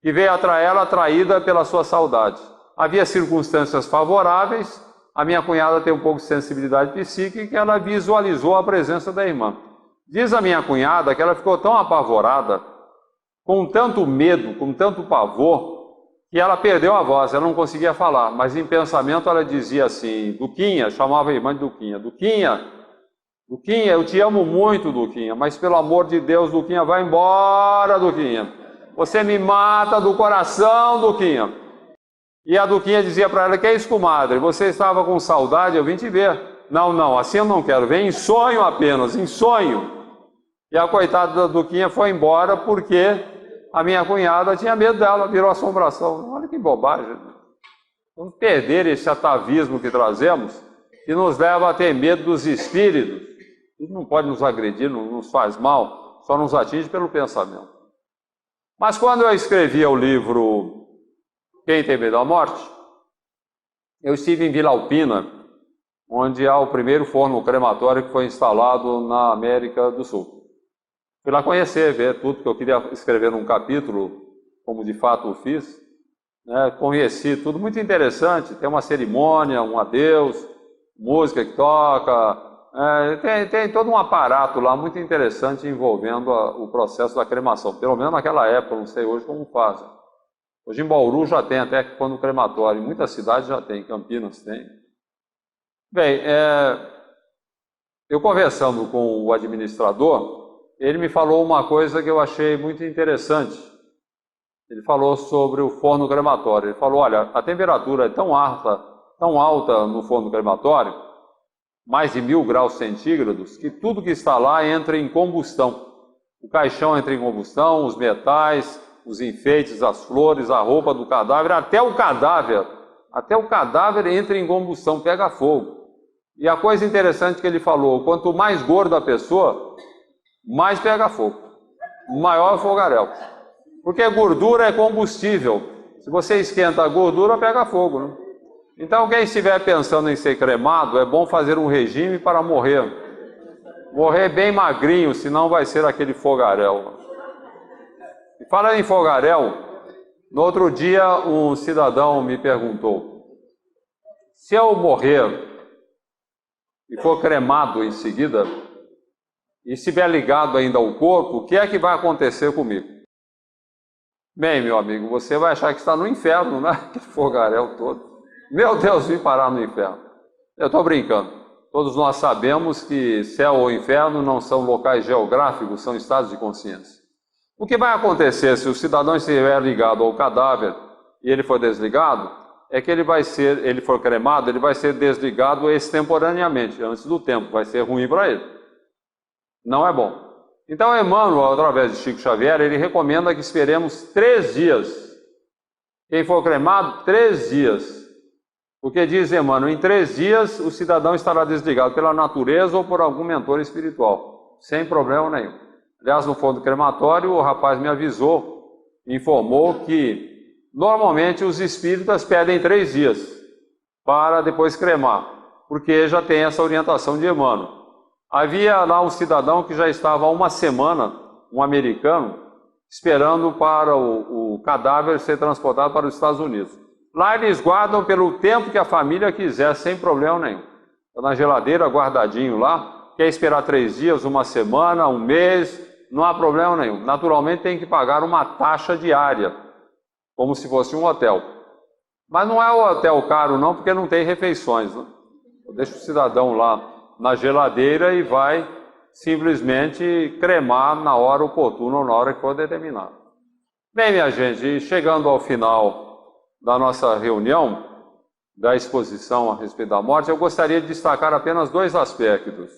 que veio atrás ela atraída pela sua saudade. Havia circunstâncias favoráveis, a minha cunhada tem um pouco de sensibilidade psíquica e ela visualizou a presença da irmã. Diz a minha cunhada que ela ficou tão apavorada, com tanto medo, com tanto pavor, que ela perdeu a voz, ela não conseguia falar, mas em pensamento ela dizia assim, Duquinha, chamava a irmã de Duquinha, Duquinha, eu te amo muito, Duquinha, mas pelo amor de Deus, Duquinha, vai embora, Duquinha. Você me mata do coração, Duquinha. E a Duquinha dizia para ela, que é isso, comadre? Você estava com saudade, eu vim te ver. Não, assim eu não quero, vem em sonho apenas, em sonho. E a coitada da Duquinha foi embora porque a minha cunhada tinha medo dela, virou assombração. Olha que bobagem. Vamos perder esse atavismo que trazemos, que nos leva a ter medo dos espíritos. Isso não pode nos agredir, não nos faz mal, só nos atinge pelo pensamento. Mas quando eu escrevia o livro Quem Tem Medo da Morte, eu estive em Vila Alpina, onde há o primeiro forno crematório que foi instalado na América do Sul. Fui lá conhecer, ver tudo, que eu queria escrever num capítulo, como de fato o fiz. Conheci tudo, muito interessante, tem uma cerimônia, um adeus, música que toca, tem todo um aparato lá muito interessante envolvendo o processo da cremação, pelo menos naquela época, não sei hoje como fazem. Hoje em Bauru já tem até quando crematório, em muitas cidades já tem, Campinas tem. Bem, eu conversando com o administrador, ele me falou uma coisa que eu achei muito interessante. Ele falou sobre o forno crematório. Ele falou, olha, a temperatura é tão alta no forno crematório, mais de 1000 graus centígrados, que tudo que está lá entra em combustão. O caixão entra em combustão, os metais, os enfeites, as flores, a roupa do cadáver, até o cadáver entra em combustão, pega fogo. E a coisa interessante que ele falou, quanto mais gorda a pessoa, mais pega fogo, maior é o fogaréu. Porque gordura é combustível. Se você esquenta a gordura, pega fogo, né? Então, quem estiver pensando em ser cremado, é bom fazer um regime para morrer. Morrer bem magrinho, senão vai ser aquele fogaréu. E falando em fogaréu, no outro dia um cidadão me perguntou, se eu morrer e for cremado em seguida, e estiver ligado ainda ao corpo, o que é que vai acontecer comigo? Bem, meu amigo, você vai achar que está no inferno, né? Aquele fogaréu todo. Meu Deus, vim parar no inferno. Eu estou brincando. Todos nós sabemos que céu ou inferno não são locais geográficos, são estados de consciência. O que vai acontecer se o cidadão estiver ligado ao cadáver e ele for desligado, é que ele for cremado, ele vai ser desligado extemporaneamente, antes do tempo, vai ser ruim para ele. Não é bom. Então, Emmanuel, através de Chico Xavier, ele recomenda que esperemos 3 dias. Quem for cremado, 3 dias. Porque diz Emmanuel, em 3 dias o cidadão estará desligado pela natureza ou por algum mentor espiritual, sem problema nenhum. Aliás, no forno crematório, o rapaz me avisou, me informou que normalmente os espíritas pedem 3 dias. para depois cremar, porque já tem essa orientação de Emmanuel. Havia lá um cidadão que já estava há uma semana, um americano, esperando para o cadáver ser transportado para os Estados Unidos. Lá eles guardam pelo tempo que a família quiser, sem problema nenhum. Está na geladeira, guardadinho lá. Quer esperar 3 dias, uma semana, um mês, não há problema nenhum. Naturalmente tem que pagar uma taxa diária, como se fosse um hotel. Mas não é um hotel caro não, porque não tem refeições, né? Deixa o cidadão lá na geladeira e vai simplesmente cremar na hora oportuna ou na hora que for determinada. Bem, minha gente, chegando ao final da nossa reunião, da exposição a respeito da morte, eu gostaria de destacar apenas 2 aspectos.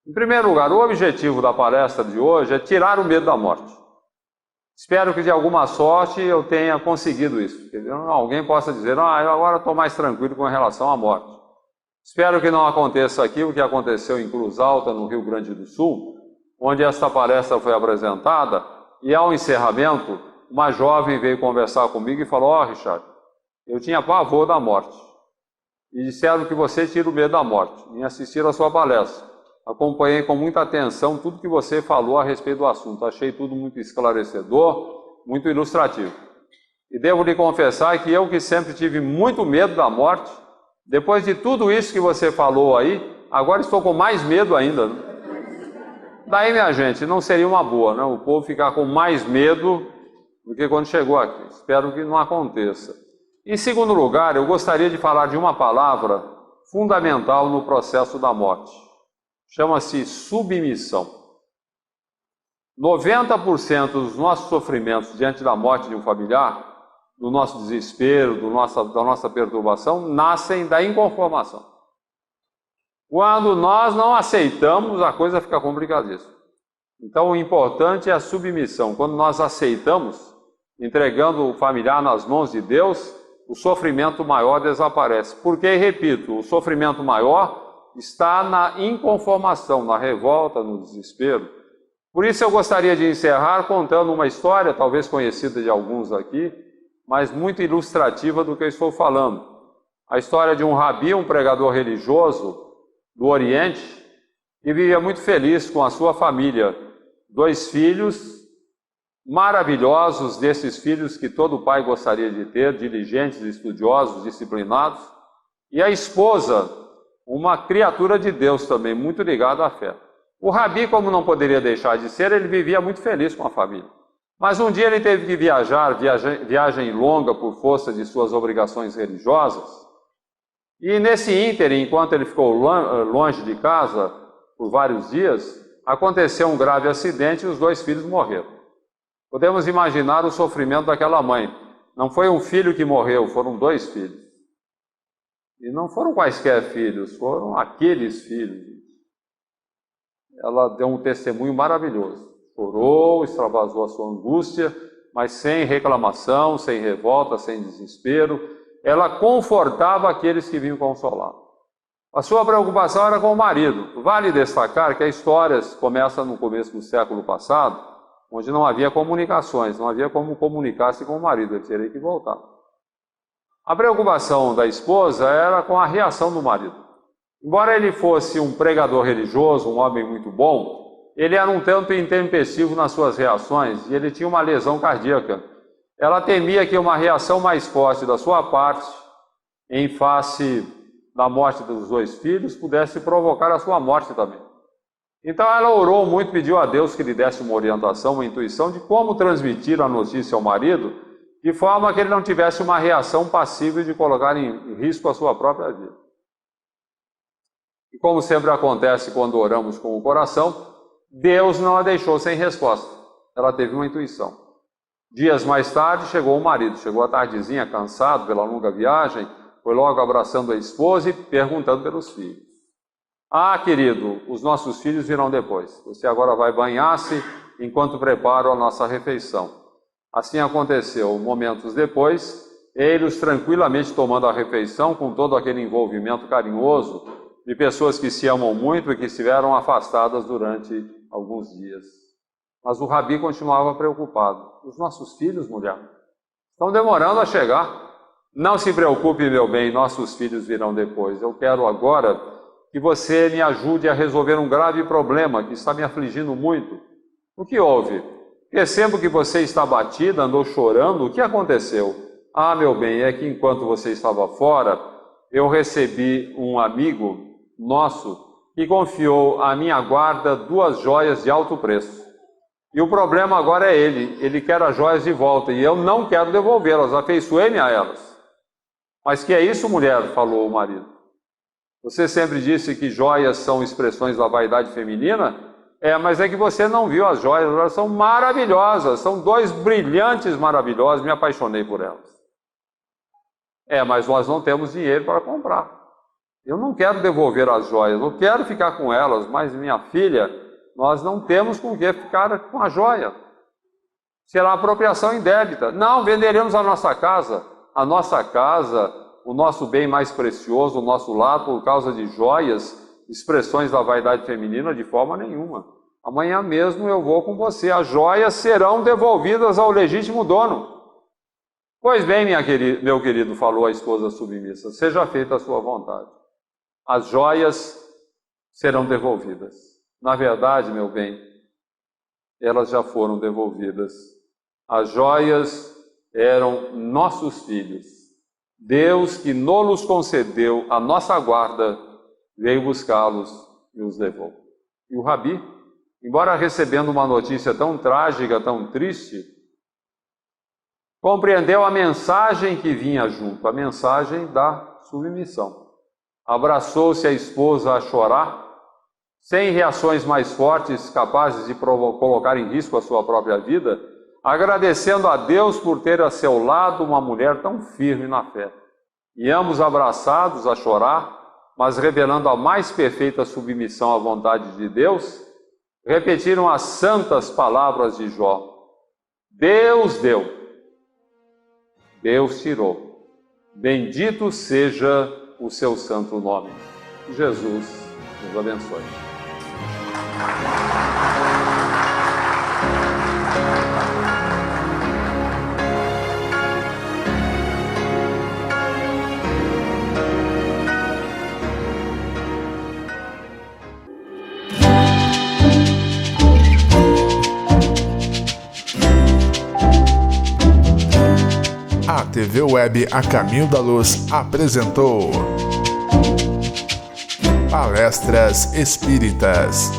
Em primeiro lugar, o objetivo da palestra de hoje é tirar o medo da morte. Espero que de alguma sorte eu tenha conseguido isso. Que alguém possa dizer, eu agora estou mais tranquilo com relação à morte. Espero que não aconteça aqui o que aconteceu em Cruz Alta, no Rio Grande do Sul, onde esta palestra foi apresentada e ao encerramento, uma jovem veio conversar comigo e falou, Richard, eu tinha pavor da morte. E disseram que você tira o medo da morte. Em assistir a sua palestra. Acompanhei com muita atenção tudo que você falou a respeito do assunto. Achei tudo muito esclarecedor, muito ilustrativo. E devo lhe confessar que eu que sempre tive muito medo da morte, depois de tudo isso que você falou aí, agora estou com mais medo ainda. Né? Daí, minha gente, não seria uma boa, né? O povo ficar com mais medo do que quando chegou aqui. Espero que não aconteça. Em segundo lugar, eu gostaria de falar de uma palavra fundamental no processo da morte. Chama-se submissão. 90% dos nossos sofrimentos diante da morte de um familiar, do nosso desespero, da nossa perturbação, nascem da inconformação. Quando nós não aceitamos, a coisa fica complicadíssima. Então, o importante é a submissão. Quando nós aceitamos, entregando o familiar nas mãos de Deus, o sofrimento maior desaparece. Porque, repito, o sofrimento maior está na inconformação, na revolta, no desespero. Por isso eu gostaria de encerrar contando uma história, talvez conhecida de alguns aqui, mas muito ilustrativa do que eu estou falando. A história de um rabi, um pregador religioso do Oriente, que vivia muito feliz com a sua família. 2 filhos maravilhosos, desses filhos que todo pai gostaria de ter, diligentes, estudiosos, disciplinados, e a esposa, uma criatura de Deus também, muito ligada à fé. O rabi, como não poderia deixar de ser, ele vivia muito feliz com a família. Mas um dia ele teve que viagem longa por força de suas obrigações religiosas, e nesse ínterim, enquanto ele ficou longe de casa por vários dias, aconteceu um grave acidente e os 2 filhos morreram. Podemos imaginar o sofrimento daquela mãe. Não foi um filho que morreu, foram 2 filhos. E não foram quaisquer filhos, foram aqueles filhos. Ela deu um testemunho maravilhoso. Chorou, extravasou a sua angústia, mas sem reclamação, sem revolta, sem desespero. Ela confortava aqueles que vinham consolar. A sua preocupação era com o marido. Vale destacar que a história começa no começo do século passado, onde não havia comunicações, não havia como comunicar-se com o marido, ele teria que voltar. A preocupação da esposa era com a reação do marido. Embora ele fosse um pregador religioso, um homem muito bom, ele era um tanto intempestivo nas suas reações e ele tinha uma lesão cardíaca. Ela temia que uma reação mais forte da sua parte, em face da morte dos 2 filhos, pudesse provocar a sua morte também. Então ela orou muito, pediu a Deus que lhe desse uma orientação, uma intuição de como transmitir a notícia ao marido, de forma que ele não tivesse uma reação passível de colocar em risco a sua própria vida. E como sempre acontece quando oramos com o coração, Deus não a deixou sem resposta. Ela teve uma intuição. Dias mais tarde chegou o marido, chegou à tardezinha, cansado pela longa viagem, foi logo abraçando a esposa e perguntando pelos filhos. Ah, querido, os nossos filhos virão depois. Você agora vai banhar-se enquanto preparo a nossa refeição. Assim aconteceu. Momentos depois, eles tranquilamente tomando a refeição com todo aquele envolvimento carinhoso de pessoas que se amam muito e que estiveram afastadas durante alguns dias. Mas o rabi continuava preocupado. Os nossos filhos, mulher, estão demorando a chegar. Não se preocupe, meu bem, nossos filhos virão depois. Eu quero agora que você me ajude a resolver um grave problema que está me afligindo muito. O que houve? Percebo que você está abatida, andou chorando. O que aconteceu? Ah, meu bem, é que enquanto você estava fora, eu recebi um amigo nosso que confiou à minha guarda 2 joias de alto preço. E o problema agora é ele quer as joias de volta e eu não quero devolvê-las, afeiçoei-me a elas. Mas que é isso, mulher? Falou o marido. Você sempre disse que joias são expressões da vaidade feminina? Mas é que você não viu as joias, elas são maravilhosas, são 2 brilhantes maravilhosos, me apaixonei por elas. Mas nós não temos dinheiro para comprar. Eu não quero devolver as joias, eu quero ficar com elas, mas minha filha, nós não temos com que ficar com a joia. Será apropriação indébita. Não, venderemos a nossa casa, o nosso bem mais precioso, o nosso lar, por causa de joias, expressões da vaidade feminina, de forma nenhuma. Amanhã mesmo eu vou com você, as joias serão devolvidas ao legítimo dono. Pois bem, meu querido, falou a esposa submissa, seja feita a sua vontade. As joias serão devolvidas. Na verdade, meu bem, elas já foram devolvidas. As joias eram nossos filhos. Deus, que nos concedeu a nossa guarda, veio buscá-los e os levou. E o Rabi, embora recebendo uma notícia tão trágica, tão triste, compreendeu a mensagem que vinha junto, a mensagem da submissão. Abraçou-se a esposa a chorar, sem reações mais fortes, capazes de colocar em risco a sua própria vida, agradecendo a Deus por ter a seu lado uma mulher tão firme na fé. E ambos abraçados a chorar, mas revelando a mais perfeita submissão à vontade de Deus, repetiram as santas palavras de Jó. Deus deu, Deus tirou. Bendito seja o seu santo nome. Jesus nos abençoe. A TV Web A Caminho da Luz apresentou Palestras Espíritas.